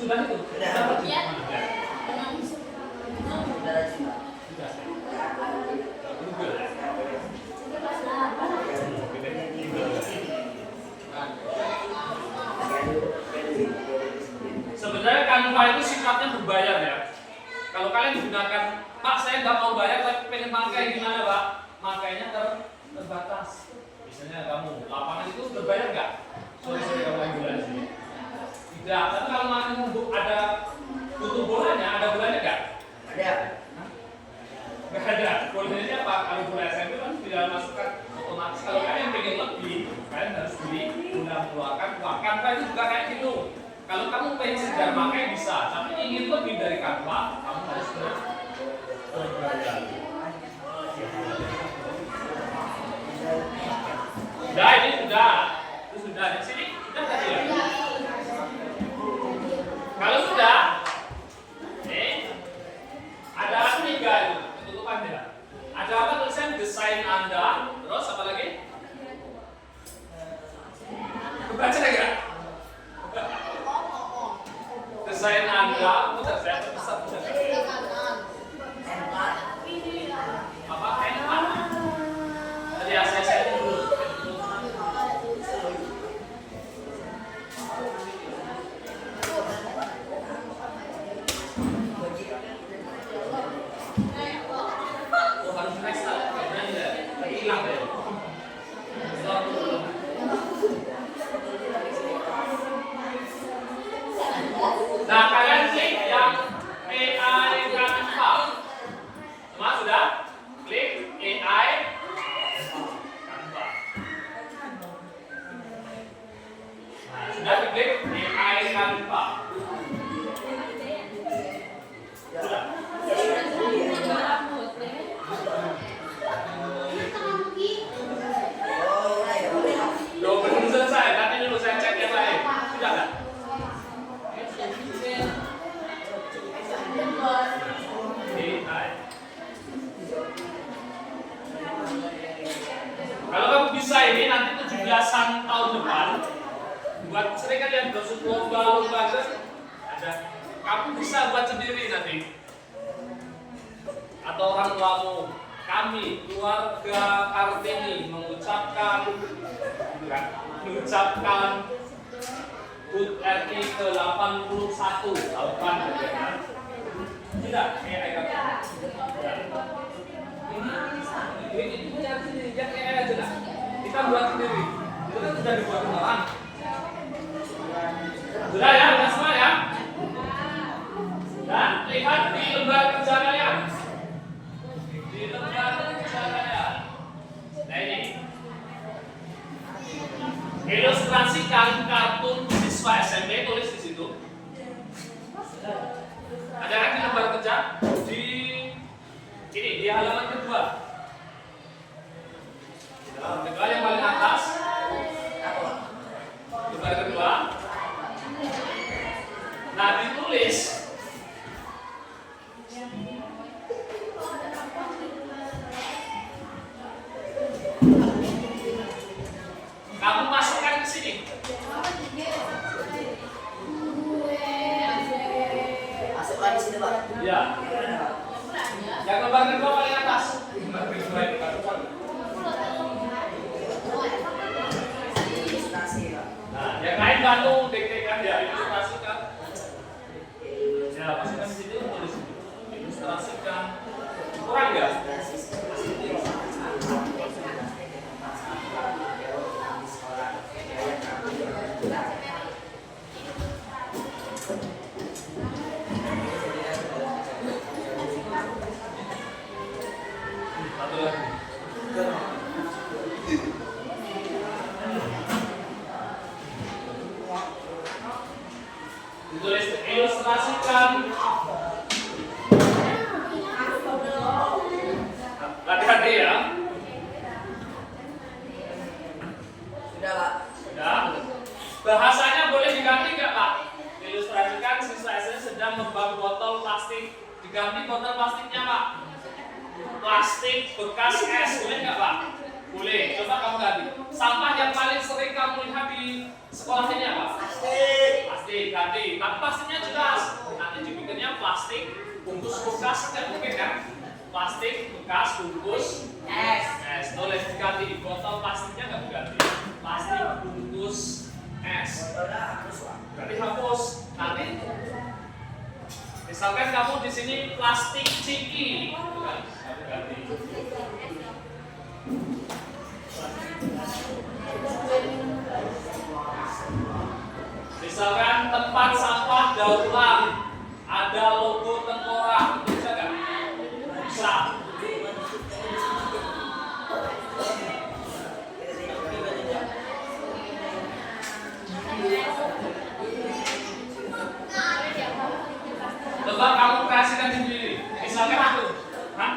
Sudah itu? Sudah. Ya. Canva itu sifatnya berbayar ya. Kalau kalian gunakan, Pak saya nggak mau bayar tapi pengen pakai, gimana Pak? Makanya terbatas. Misalnya kamu lapangan itu berbayar nggak? Sorry kamu yang bulan sini. Tidak. Tapi kalau ada butuh bolanya, ada bolanya nggak? Ada. Nggak ada. Bolanya apa? Kalau bola SMP kan tidak masukkan otomatis. Kalau kalian pengen lebih, kalian harus beli guna mengeluarkan uang. Canva itu juga kayak gitu. Kalau kamu pengen sekedar pakai bisa, tapi ingin lebih dari Canva, kamu harus berbayar. Sudah, ini sudah. Itu sudah. Di sini sudah tadi ya. Kalau sudah, ada 3 itu penutupannya. Ada apa tulisan desain Anda, terus apa lagi? Baca enggak? Desain Anda, mudah saya pesan. Apa? Enak. Tadi saya dulu. Nah, kalian klik yang AI Canva. Semua sudah? Klik AI Canva. Nah, sudah diklik AI Canva. Sudah. Loh, belum selesai. Nanti dulu saya cek yang lain. Sudah nggak? Kalau kamu bisa ini nanti 17-an tahun depan buat sering kan yang bersuku lomba ada, kamu bisa buat sendiri nanti atau orang tuamu. Kami keluarga Kartini mengucapkan HUT RI ke-81 tahun tidak ini aja lah. Kita buat sendiri. Itu kan sudah dibuat orang. Sudah ya, sudah semua ya. Dan lihat di lembar kerja kalian. Di lembar kerja kalian. Nah ini. Ilustrasikan kartun siswa SMP, tulis di situ. Ada kan di lembar kerja? Di halaman kedua. Kedua yang paling atas. Lembar kedua. Nah, ditulis kamu masukkan ke sini. Masukkan di sini, Pak. Ya. Yang lembar kedua paling atas. Lembar kedua itu nah, yang lain bantu diklik ya, ilustrasikan. Ya, masukkan di sini, tulis ilustrasikan. Kurang ya? Satu lagi. Ditulis ilustrasikan. Hati-hati ya. Sudah, Pak. Sudah. Bahasanya boleh diganti nggak, Pak? Ilustrasikan siswa SD sedang membuang botol plastik. Diganti botol plastiknya, Pak. Plastik bekas es, boleh nggak, Pak? Boleh. Coba kamu ganti. Sampah yang paling sering kamu lihat di sekolah ini apa? Plastik ganti. Tapi plastiknya jelas. Nanti dibikinnya plastik bungkus bekas, nggak mungkin kan? Plastik bekas bungkus es. Tulis diganti. Botol plastiknya nggak diganti. Plastik bungkus es. Berarti hapus. Nanti Misalkan kamu di sini plastik ciki, gitu kan? Aku ganti. Misalkan tempat sampah daur ulang, ada logo tengkorak, itu bisa nggak? Bisa. Coba kamu kreasikan sendiri. Misalkan aku, hah?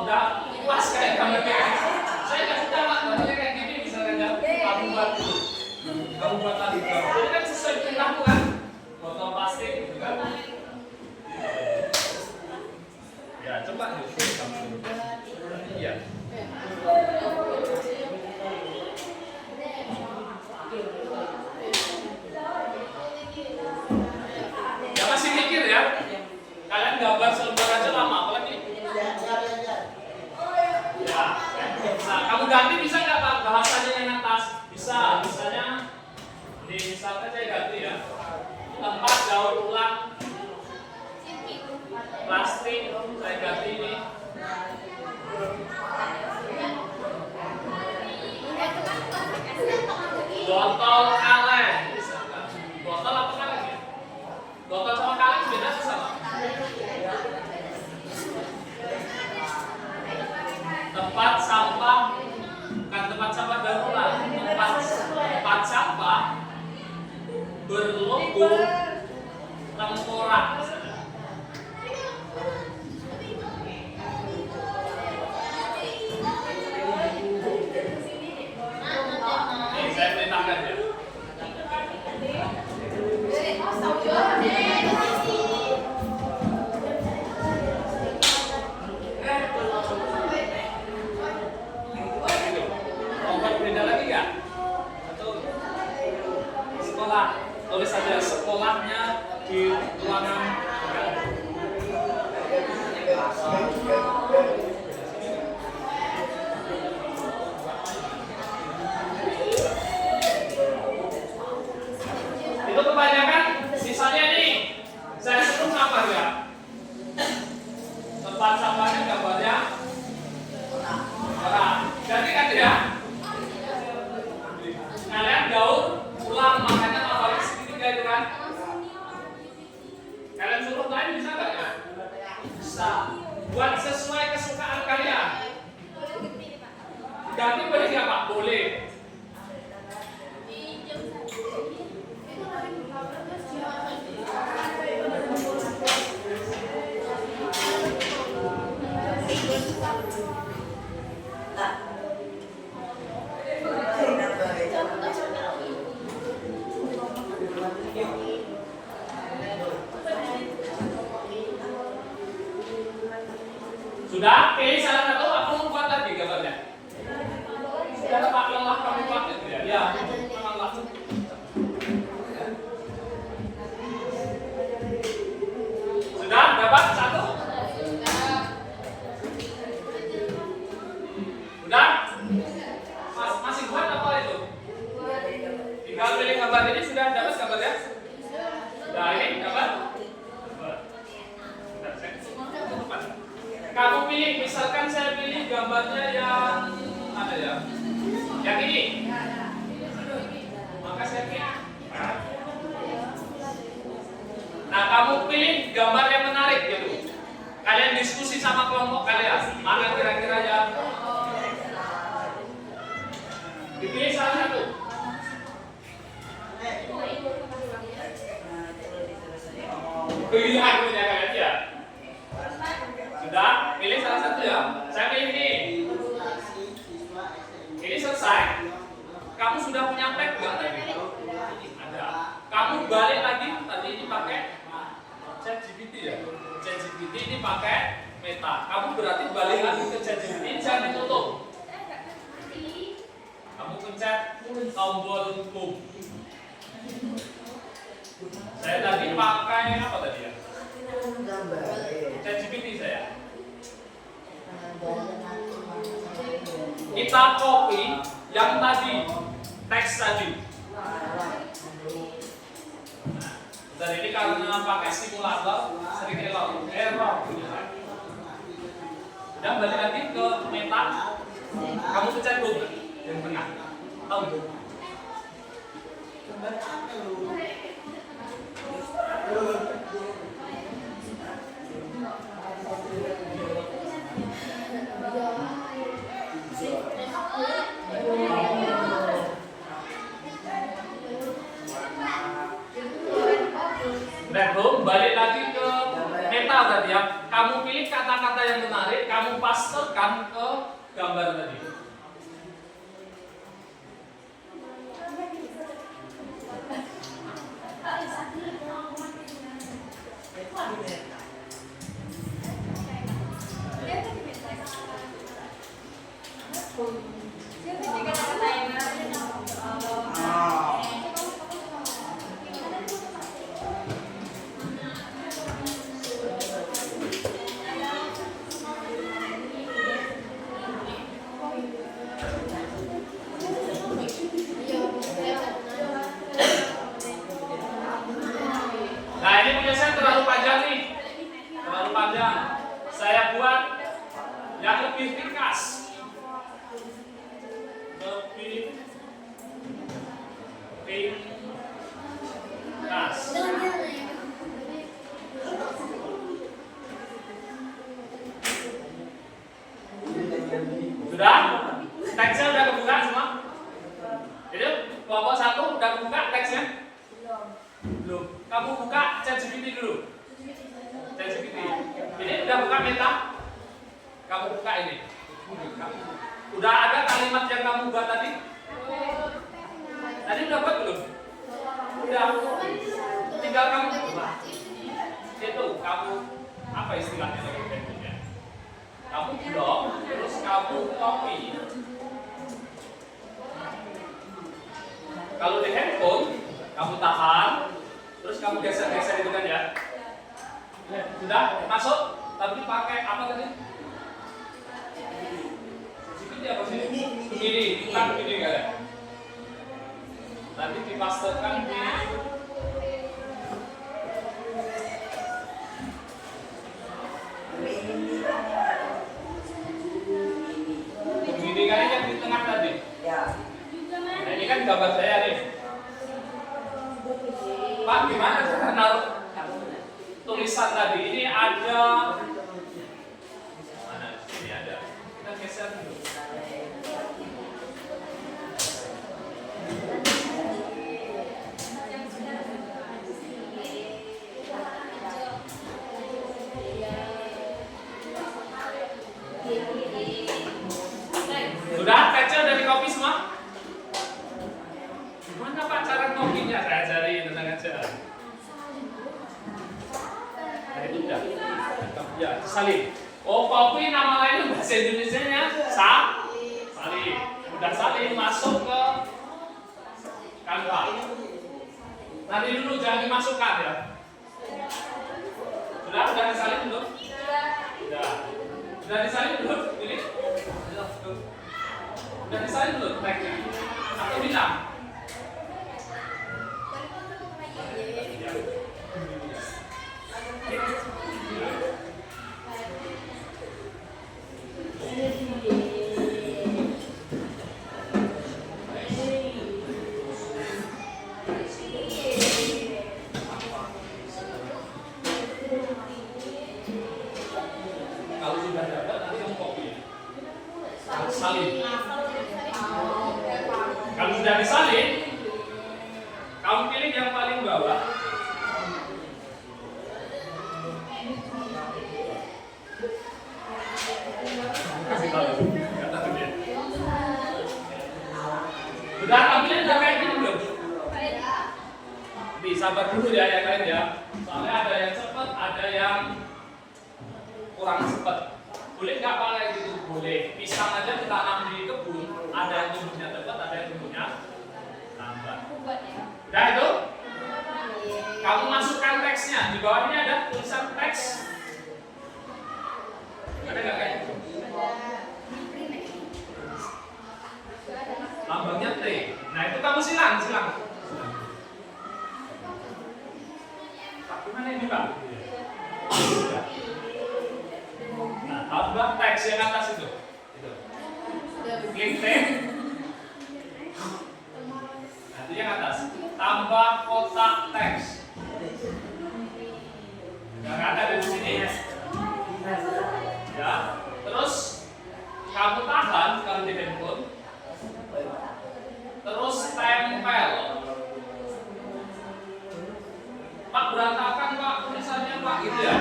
Udah puas kayak gambarnya. Saya nggak suka Pak, gambarnya kayak gini misalkan ya. Kamu buat dulu. Kamu buat lagi. Ini kan sesuai perintahku kan? Botol plastik gitu kan? Ya coba dulu kamu dulu. Iya. Ya masih mikir ya. Kalian gambar selembar aja lama, apalagi? Ya. Nah, kamu ganti bisa nggak Pak bahasanya yang atas? Bisa, misalnya misalkan saya ganti ya. Tempat daur ulang plastik, saya ganti ini. Botol kaleng, misalkan. Botol apa kaleng ya? Botol sama kaleng beda sama. Tempat sampah, bukan tempat sampah daur ulang, tempat sampah berlogo tengkorak. Nih, saya perintahkan ya. Beda lagi nggak? Atau sekolah, tulis saja sekolahnya di ruangan. Itu kebanyakan, sisanya nih saya suruh gambar ya. Tempat sampahnya gambarnya orang. Jadi kan ya. Kalian daur ulang, makanya gambarnya segitiga itu kan. Kalian suruh lain bisa nggak ya? Bisa. Buat sesuai kesukaan kalian. Ganti boleh nggak Pak? Boleh. Sudah? Pilih salah satu, aku mau buat lagi gambarnya. Sudah Pak, lelah kamu buat itu ya? Ya, memang lelah. Sudah? Dapat satu? Sudah? Masih buat apa itu? Tinggal pilih gambar ini, sudah dapat gambarnya? Sudah, ini dapat? Kamu pilih, misalkan saya pilih gambarnya yang ada ya, yang ini. Maka saya pilih. Nah, kamu pilih gambar yang menarik gitu. Kalian diskusi sama kelompok kalian, mana kira-kira yang dipilih salah satu. Pilihan punya kalian ya. Sudah, pilih salah satu ya. Saya pilih ini. Ini selesai. Kamu sudah punya tag nggak tadi? Ada. Kamu balik lagi tadi ini pakai ChatGPT ya. ChatGPT ini pakai Meta. Kamu berarti balik lagi ke ChatGPT, jangan ditutup. Kamu pencet tombol home. Saya tadi pakai apa tadi ya? ChatGPT saya. Kita copy yang tadi, teks tadi. Nah, sudah Dan ini karena pakai simulator sering error. Dan balik lagi ke meta. Kamu pencet dulu yang tengah. Tahu? Backroom, balik lagi ke meta tadi ya. Kamu pilih kata-kata yang menarik, kamu pastekan ke gambar tadi. Nah, ini punya saya terlalu panjang nih. Terlalu panjang. Saya buat yang lebih ringkas. Lebih ringkas. Sudah? Teksnya udah kebuka semua? Itu kelompok 1 udah kebuka teksnya? Belum. Kamu buka ChatGPT dulu. ChatGPT. Ini udah buka meta. Kamu buka ini. Udah ada kalimat yang kamu buat tadi? Tadi udah buat belum? Udah. Tinggal kamu buat. Itu kamu apa istilahnya lagi handphonenya? Kamu blok, terus kamu copy. Kalau di handphone, kamu tahan, terus kamu geser-geser itu kan ya. Sudah masuk, tapi pakai apa tadi? Ini apa sih? Ini, bukan ini kan ya. Nanti dipastekan di begini kan yang di tengah tadi. Ya. Nah, ini kan gambar saya nih. Pak, gimana cara naruh tulisan tadi? Ini ada mana? Ini ada. Kita geser dulu. Sudah, teksnya udah di copy semua? Gimana Pak cara copy-nya? Saya cari, tenang aja. Nah, itu udah. Ya, salin. Oh, copy nama lainnya bahasa Indonesianya salin. Udah salin masuk ke Canva. Nanti dulu jangan dimasukkan ya. Sudah disalin belum? Sudah disalin belum? Ini? Sudah disalin belum tagnya? Atau bilang? Kalau sudah dapat nanti kamu copy. Salin. Kalau sudah disalin, kamu pilih yang paling bawah. Kasih tahu. Sudah tampilin udah kayak gini belum? Nih, sabar dulu ya kalian ya. Soalnya ada yang cepat, ada yang kurang cepat. Boleh nggak Pak kayak gitu? Boleh. Pisang aja ditanam di kebun, ada yang tumbuhnya cepat, ada yang tumbuhnya lambat. Udah itu? Kamu masukkan teksnya. Di bawahnya ada tulisan teks. Ada nggak kayak gitu? Lambangnya T. Nah itu kamu silang. Gimana ini Pak? Nah, tambah teks yang atas itu. Klik T. Nah, itu yang atas. Tambah kotak teks. Yang ada di sini. Ya. Terus kamu tahan kalau di handphone. Terus tempel. Pak, berantakan Pak, tulisannya Pak, gitu ya.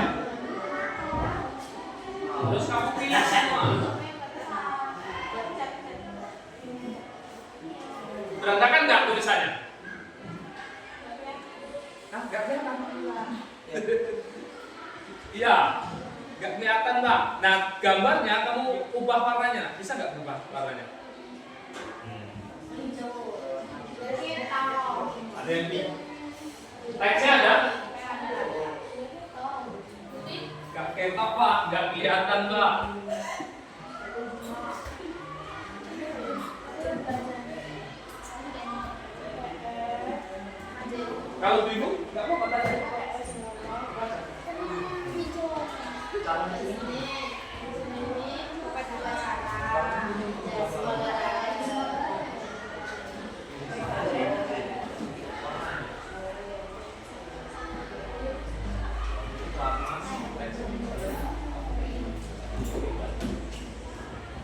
Terus kamu pilih semua. Berantakan nggak tulisannya? Nggak kelihatan. Iya, nggak kelihatan Pak. Nah, gambarnya kamu ubah warnanya, bisa nggak berubah warnanya? Ada yang di teksnya ada? Nggak ketok Pak, nggak kelihatan Pak. Kalau bingung, nggak apa-apa tanya.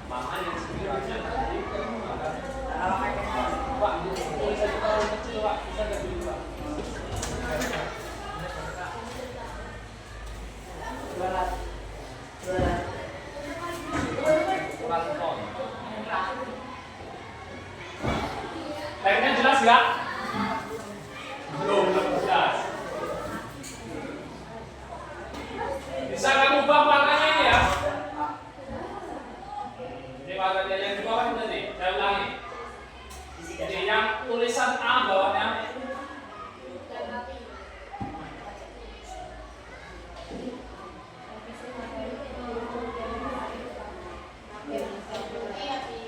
Mama yang sekiranya tadi Pak, tulisan terlalu kecil Pak, bisa nggak dulu Pak? Kurang ton. Lainnya jelas nggak? Belum jelas. Bisa kamu ubah warnanya ini ya? Ini warnanya yang di bawah ini tadi, saya ulangi. Jadi yang tulisan A bawahnya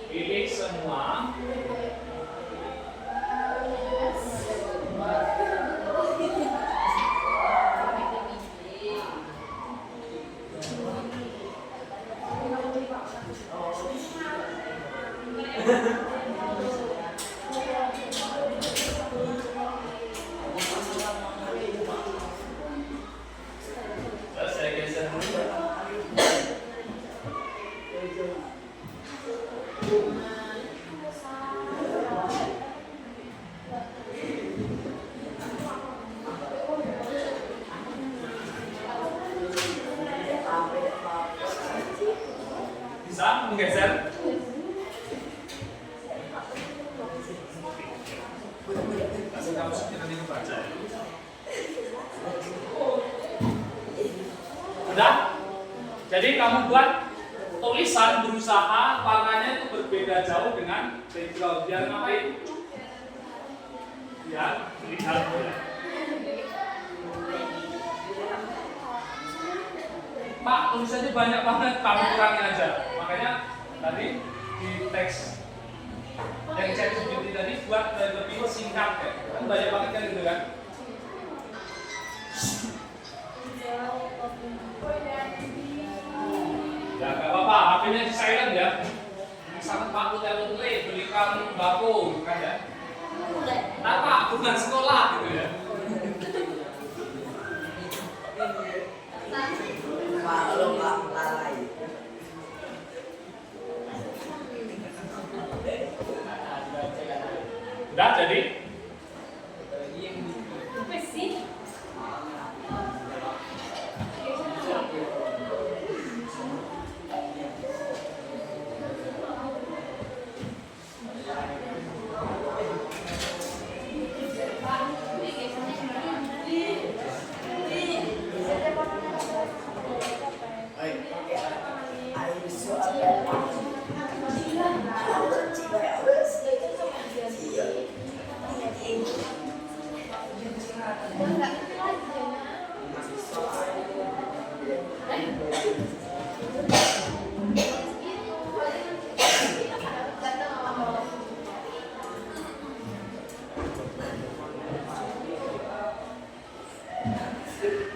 pilih semua. Terus saya geser dulu. Bisa menggeser? Kasih kamu nanti baca. Udah? Jadi kamu buat tulisan berusaha warnanya itu berbeda jauh dengan background. Biar ngapain? Biar lihat ya. Pak, tulisannya banyak banget, kamu kurangin aja. Makanya tadi di teks yang saya tunjukin tadi buat lebih singkat ya. Kan banyak banget kan gitu kan. Ya nggak apa-apa, HP-nya di silent ya. Misalkan Pak Utel belikan bako kan ya. Nah Pak, bukan sekolah gitu ya. Kalau nggak lalai. Udah jadi? Thank you.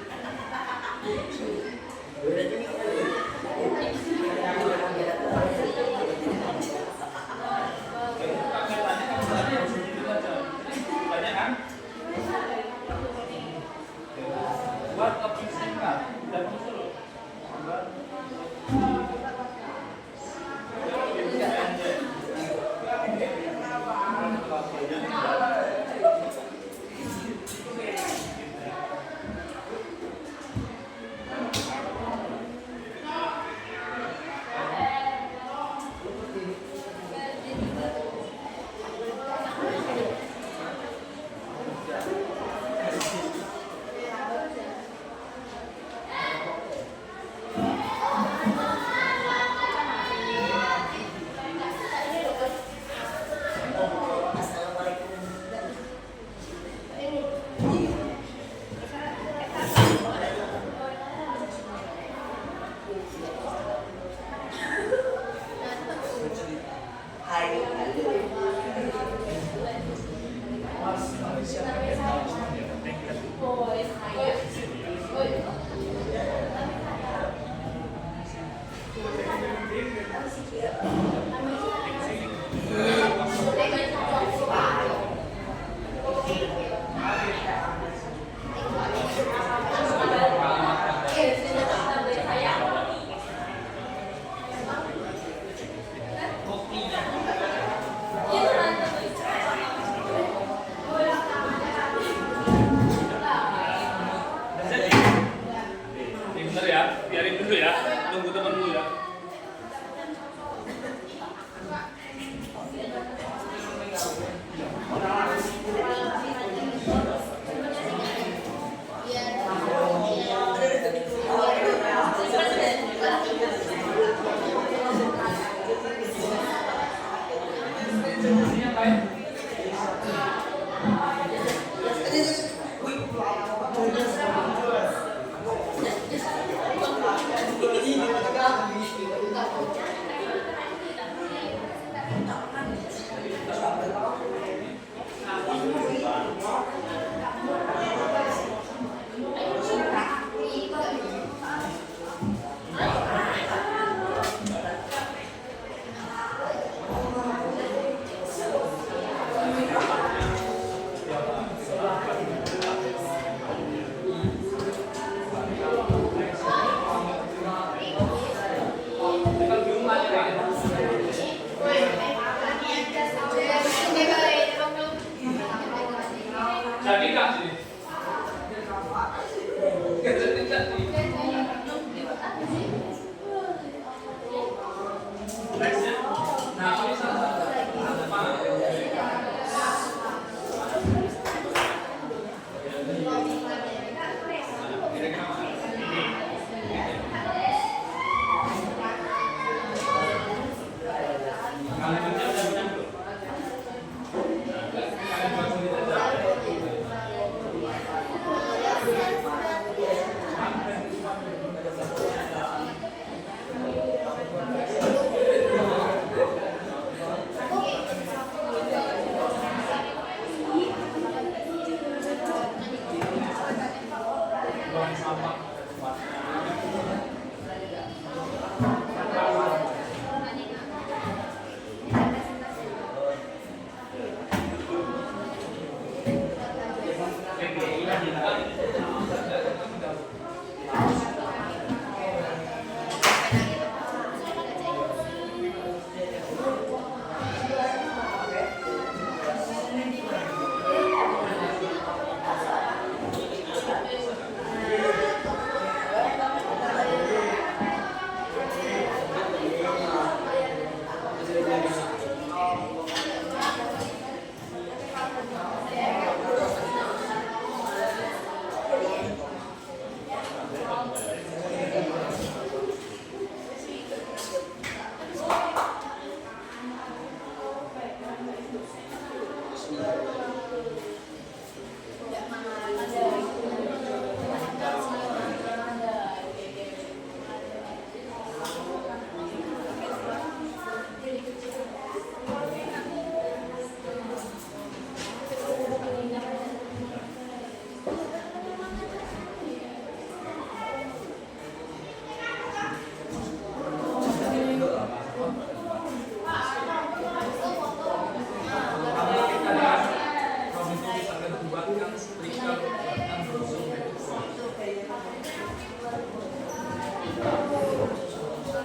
gampang tempatnya.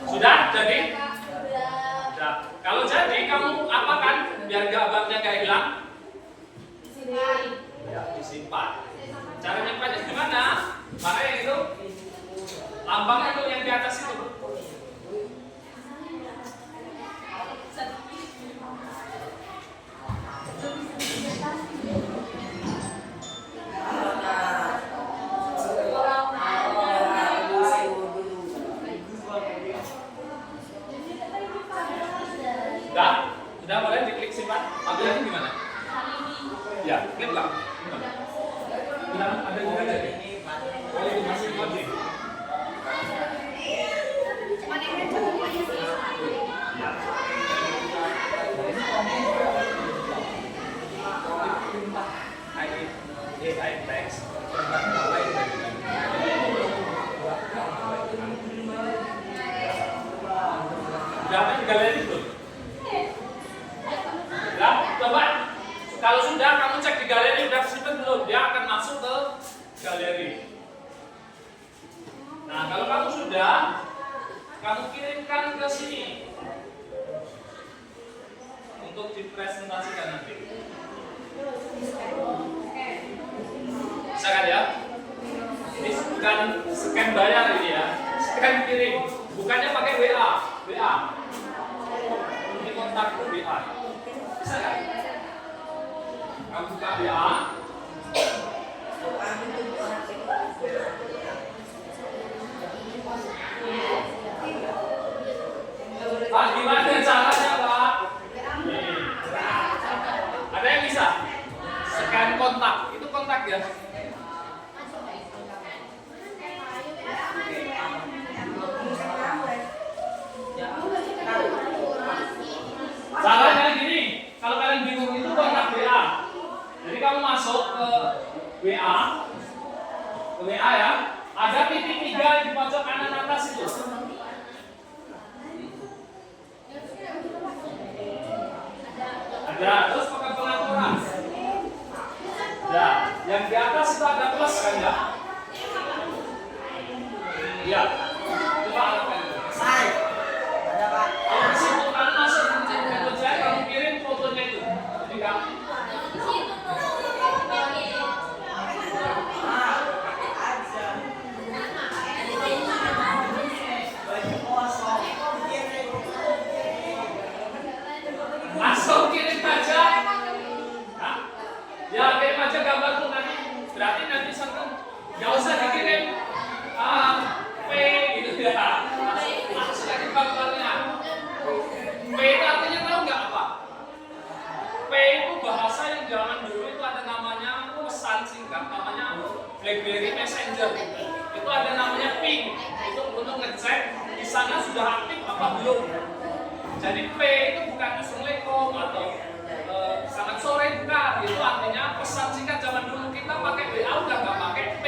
Sudah jadi? Sudah. Kalau jadi kamu apakan biar gambarnya gak hilang? Ya, disimpan. Cara nyimpannya gimana? Makanya itu lambangnya itu yang di atas itu. Sudah boleh diklik simpan. Ambilnya gimana? Ya, klik lah. Gimana? Ada juga jadi. Oh, itu masih lagi. Ya. Thanks. Udah main galeri belum? Ya, coba. Kalau sudah, kamu cek di galeri udah simpen belum? Dia akan masuk ke galeri. Nah, kalau kamu sudah, kamu kirimkan ke sini untuk dipresentasikan nanti. Bisa kan ya? Ini bukan scan bayar ini ya, scan kirim. Bukannya pakai WA. Ini kontak WA. Bisa kan? Kamu buka WA. Pak, gimana caranya, Pak? Ada yang bisa? Scan kontak. Itu kontak ya? Caranya gini, kalau kalian bingung itu kontak WA. Jadi kamu masuk ke WA ya, ada titik 3 di pojok kanan atas itu. Ada, terus pakai pengaturan. Ya, yang di atas itu ada plus kan ya? Iya. Coba lakukan itu. Kalau di situ kamu masuk foto saya, kamu kirim fotonya itu. Jadi kamu langsung kirim aja. Nah, ya kirim aja gambar tuh nanti. Berarti nanti sentuh. Gak usah dikirim P gitu ya. Langsung aja gambarnya. P itu artinya tahu nggak apa? P itu bahasa yang zaman dulu itu ada namanya pesan singkat, namanya BlackBerry Messenger. Itu ada namanya ping. Itu untuk ngecek di sana sudah aktif apa belum. Jadi P itu bukan Assalamualaikum atau selamat sore, bukan. Itu artinya pesan singkat zaman dulu. Kita pakai WA udah nggak pakai P.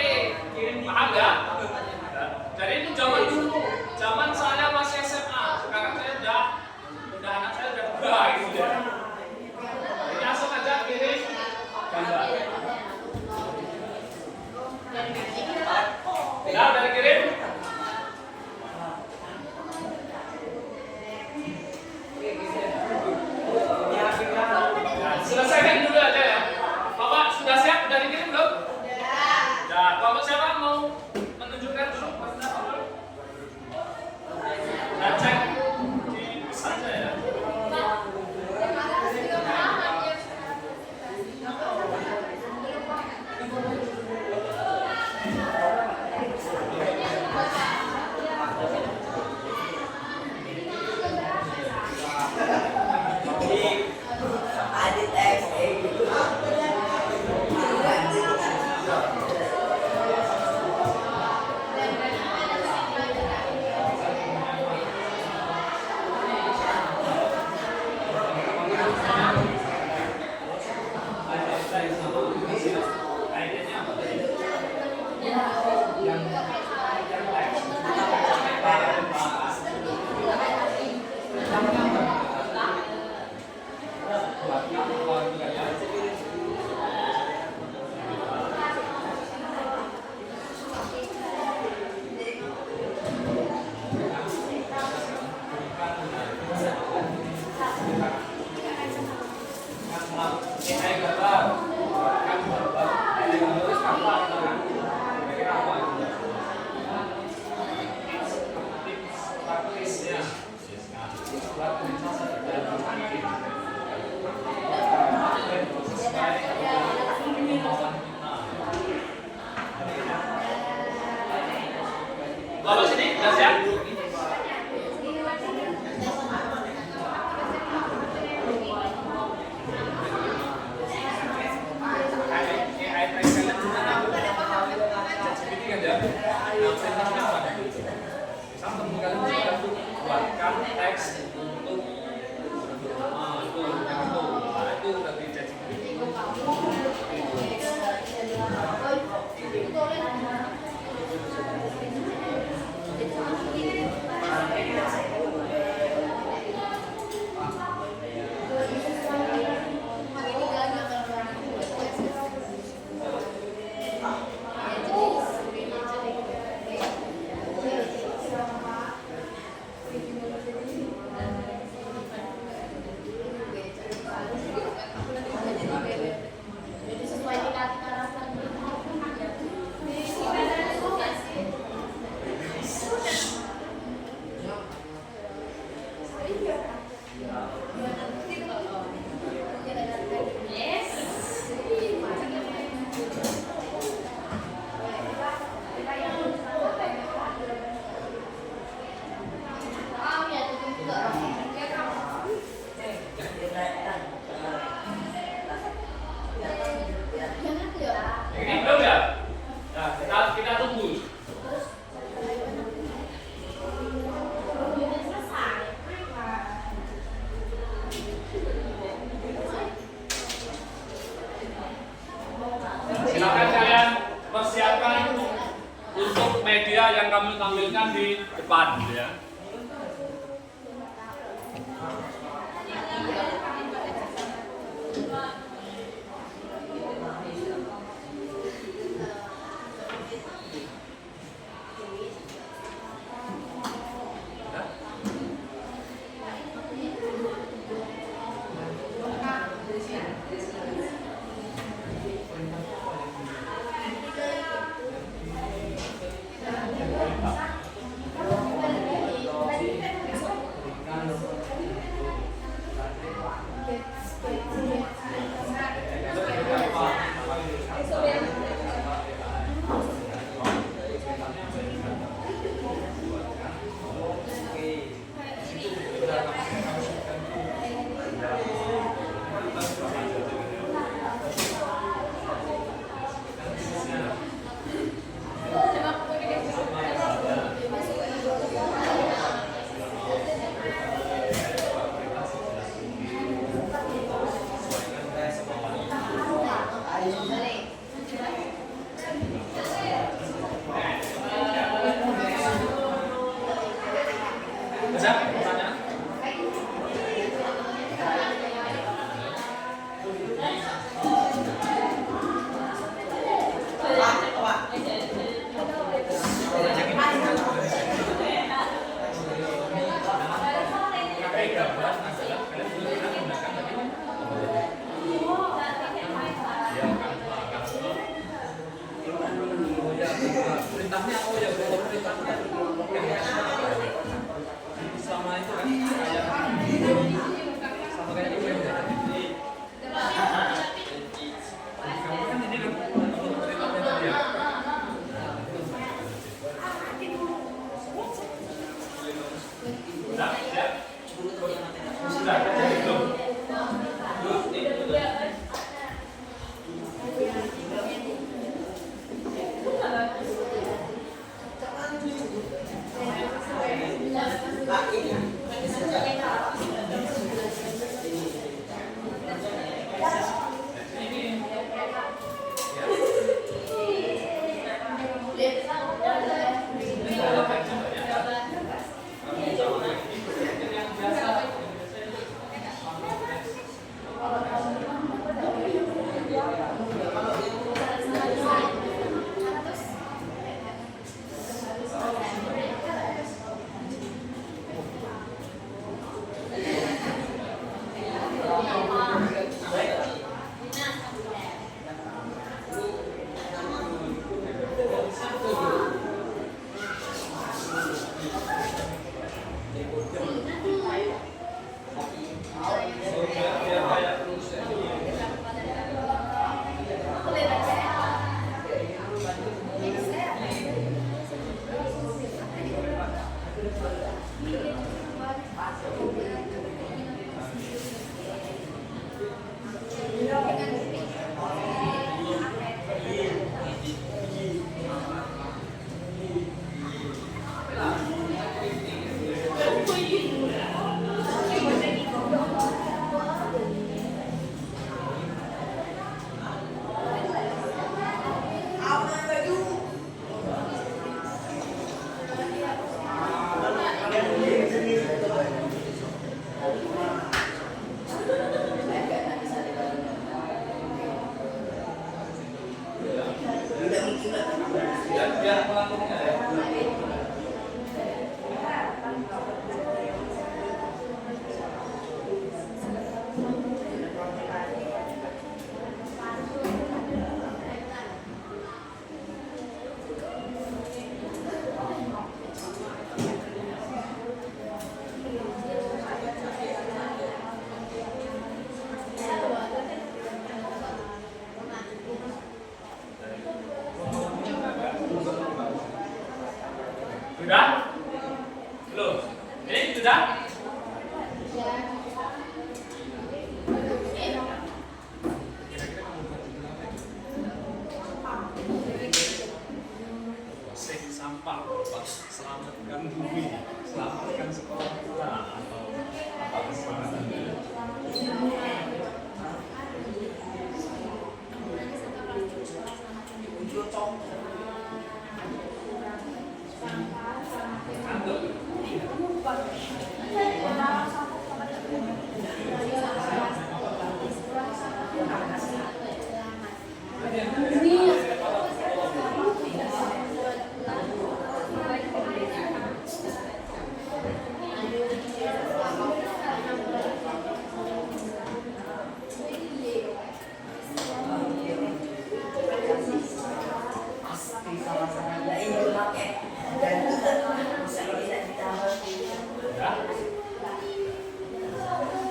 Kirim, paham nggak? Sudah dari kirim? Ya, selesaikan dulu aja ya. Bapak sudah siap dari kirim belum? Ya, Bapak siapa mau menunjukkan dulu? Nah, cek di saja ya. Adit X Bapak sini, sudah siap? Buatkan teks untuk itu tadi jadi ini belum ya? Nah, kita tunggu. Silakan kalian persiapkan untuk media yang kami tampilkan di depan ya. pemerintahnya pemerintahnya sama itu kan kayak sama kayak itu kan ini kan pemerintahnya tadi ya. Sudah, siap. Sudah, belum? Biar pelakunya ya. Sudah? Belum? Ini sudah? Sampah, selamatkan bumi, selamatkan sekolah kita atau apa kesempatan.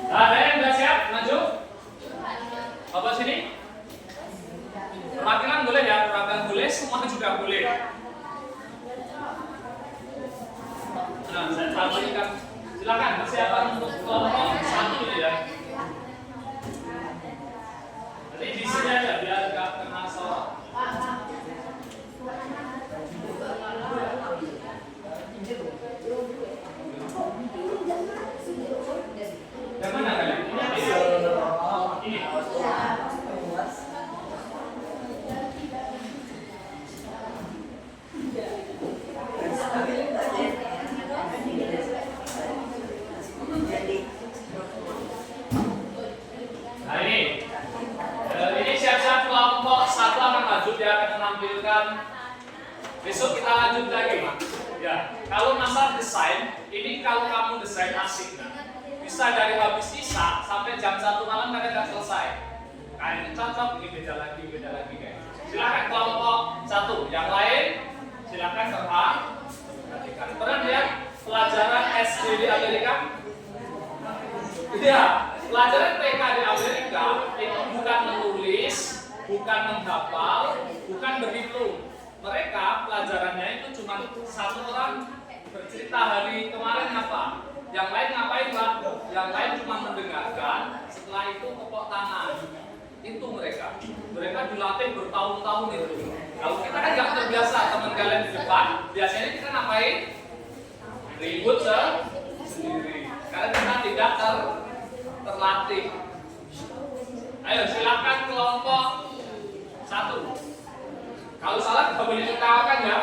Ada yang udah siap? Maju. Bapak sini. Perwakilan boleh ya, perwakilan boleh, semua juga boleh. Nah, saya sampaikan. Silakan persiapan untuk kelompok satu ya. Jadi di sini aja biar nggak kena soal. Yang mana kalian? Ini. Nah ini siap-siap kelompok satu akan lanjut, dia akan menampilkan. Besok kita lanjut lagi, ya. Kalau masalah desain, ini kalau kamu desain asik, nah, bisa dari habis isya sampai jam 1 malam kalian nggak selesai. Nah ini cocok, ini beda lagi kayak. Silakan kelompok satu, yang lain Silakan perhatikan. Pernah lihat pelajaran SD di Amerika? Iya, pelajaran TK di Amerika itu bukan menulis, bukan menghafal, bukan berhitung. Mereka pelajarannya itu cuma satu orang bercerita hari kemarin apa, yang lain ngapain Pak? Yang lain cuma mendengarkan, setelah itu tepuk tangan. Itu mereka dilatih bertahun-tahun itu. Kalau kita kan nggak terbiasa, teman kalian di depan, biasanya kita ngapain? Ribut sendiri, karena kita tidak terlatih. Ayo silakan kelompok 1. Kalau salah nggak boleh ditertawakan ya.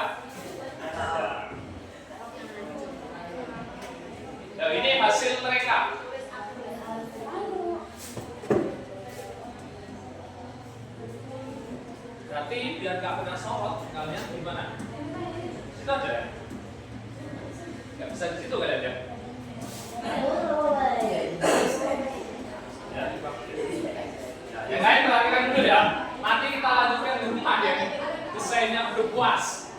Nah, ini hasil mereka. Berarti biar nggak pernah sorot, kalian gimana? Situ aja ya? Nggak bisa di situ kalian ya? Ya, yang lain perhatikan dulu ya. Nanti kita lanjutkan di rumah ya. Desainnya udah puas.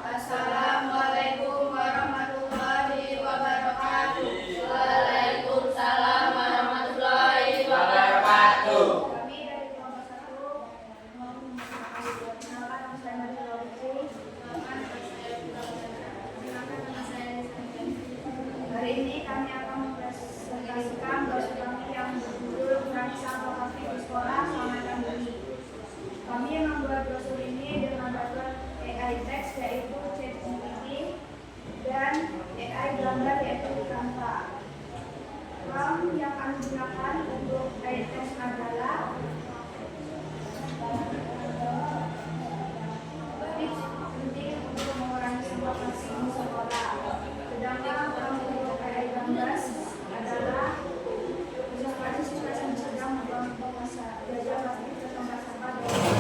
Assalamualaikum warahmatullahi wabarakatuh. Waalaikumsalam warahmatullahi wabarakatuh. Kami dari kelompok 1 mau mengenalkan nama saya Nadia Lutfi. Hari ini kami akan mempresentasikan brosur kami yang berjudul Merancang Lokasi di Sekolah Selamat Kami. Kami membuat brosur ini dengan bantuan AI teks yaitu ChatGPT dan AI gambar yaitu Canva. Prompt yang kami gunakan untuk AI teks adalah tips penting untuk mengurangi sampah plastik di sekolah. Sedangkan prompt untuk AI gambar adalah observasi siswa yang sedang membuang belajar plastik ke tempat sampah dari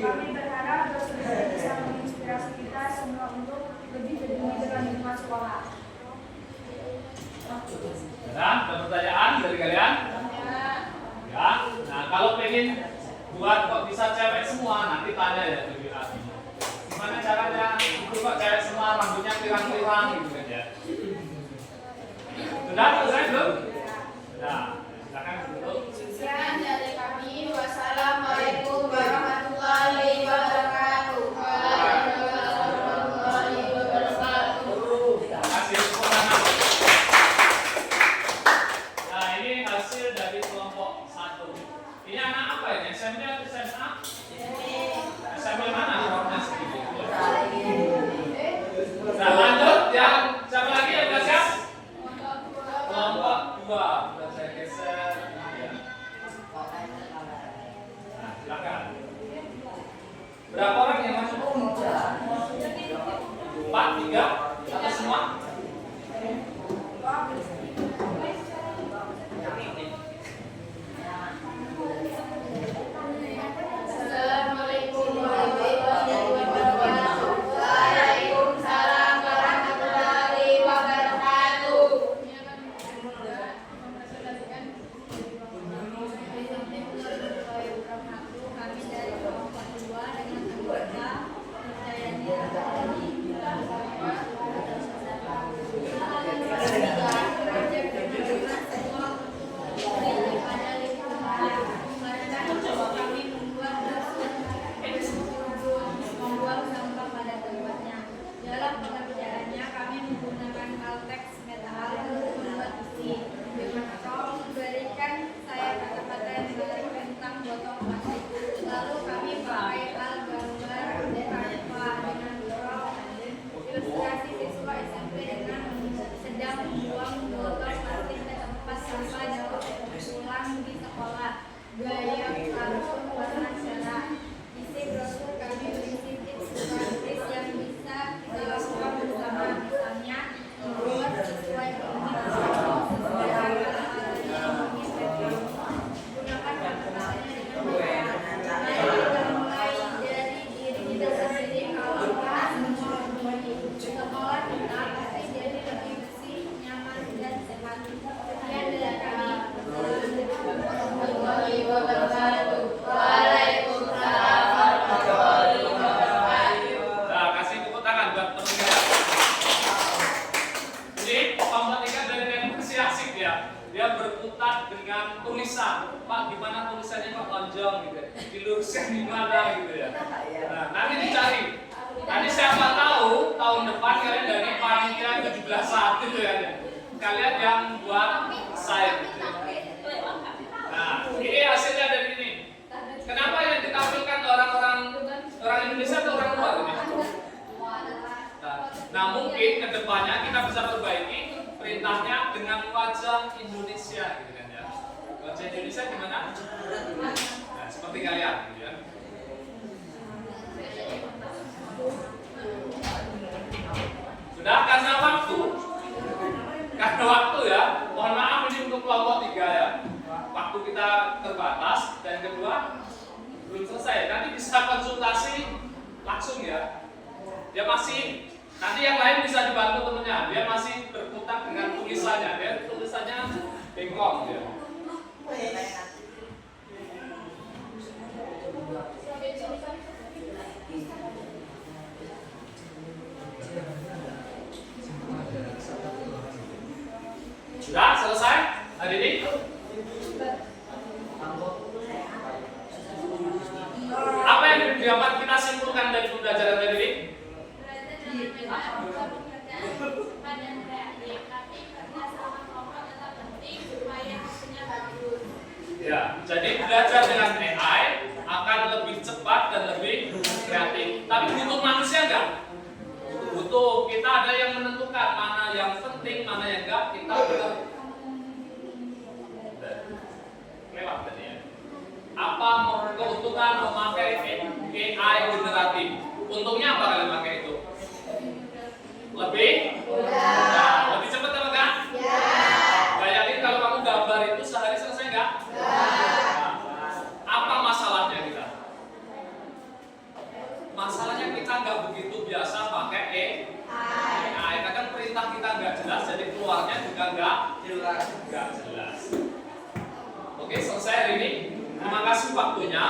kami berharap brosur ini bisa menginspirasi kita semua untuk lebih peduli dengan lingkungan sekolah. Ada pertanyaan dari kalian? Ya. Nah, kalau pengen buat kok bisa cewek semua, nanti tanya ya ke WA. Gimana caranya itu kok cewek semua rambutnya pirang-pirang gitu kan ya? Sudah selesai belum? Sudah. Silakan dulu. Sekian dari kami. Wassalamualaikum warahmatullahi wabarakatuh. Warahmatullahi wabarakatuh. Terima kasih semuanya. Nah, ini hasil dari kelompok 1. Ini anak apa ini? SMP atau SMA? SMP mana orangnya segini? Nah, lanjut yang siapa lagi yang belajar? Kelompok 2. dia berkutat dengan tulisan. Pak, gimana tulisannya Pak lonjong gitu, diluruskan gimana gitu ya. Nah, nanti dicari. Nanti siapa tahu tahun depan kalian dari panitia 17.1 gitu ya. Kalian yang buat saya gitu ya. Nah, ini hasilnya dari ini. Kenapa yang ditampilkan orang Indonesia atau orang luar ini? Nah, mungkin kedepannya kita bisa perbaiki perintahnya dengan wajah Indonesia gitu kan ya. Wajah Indonesia gimana? Nah, seperti kalian gitu ya. Sudah karena waktu ya. Mohon maaf ini untuk kelompok 3 ya. Waktu kita terbatas dan kedua belum selesai. Nanti bisa konsultasi langsung ya. Dia masih nanti yang lain bisa dibantu temennya. Dia masih berkutat dengan tulisannya. Dia tulisannya bengkok ya. Sudah selesai hari ini? Apa yang dapat kita simpulkan dari pembelajaran hari ini? Ya, jadi belajar dengan AI akan lebih cepat dan lebih kreatif. Tapi butuh manusia enggak? Butuh. Kita ada yang menentukan mana yang penting, mana yang enggak. Kita lewat tadi ya. Apa keuntungan memakai AI generatif? Untungnya apa kalian pakai itu? Lebih? Nah, lebih cepat apa enggak? Ya. Bayangin kalau kamu gambar itu sehari selesai enggak? Nah, apa masalahnya kita? Masalahnya kita nggak begitu biasa pakai AI. Kadang perintah kita nggak jelas, jadi keluarnya juga nggak jelas. Oke, selesai hari ini. Terima kasih waktunya.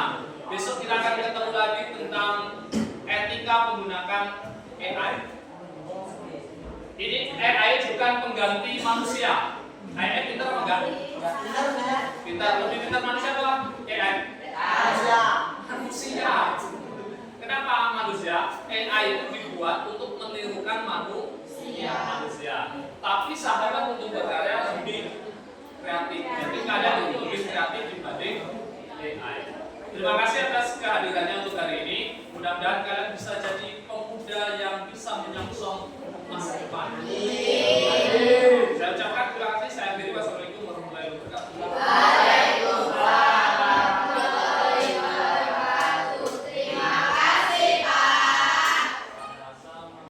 Besok kita akan ketemu lagi tentang etika menggunakan AI. Ini AI bukan pengganti manusia. AI pintar apa enggak? Pintar. Lebih pintar manusia apa AI? Manusia. Kenapa manusia? AI itu dibuat untuk menirukan manusia. Tapi sahabat untuk berkarya lebih kreatif. Jadi kalian lebih kreatif dibanding AI. Terima kasih atas kehadirannya untuk hari ini. Mudah-mudahan kalian bisa jadi pemuda yang bisa menyongsong masa depan.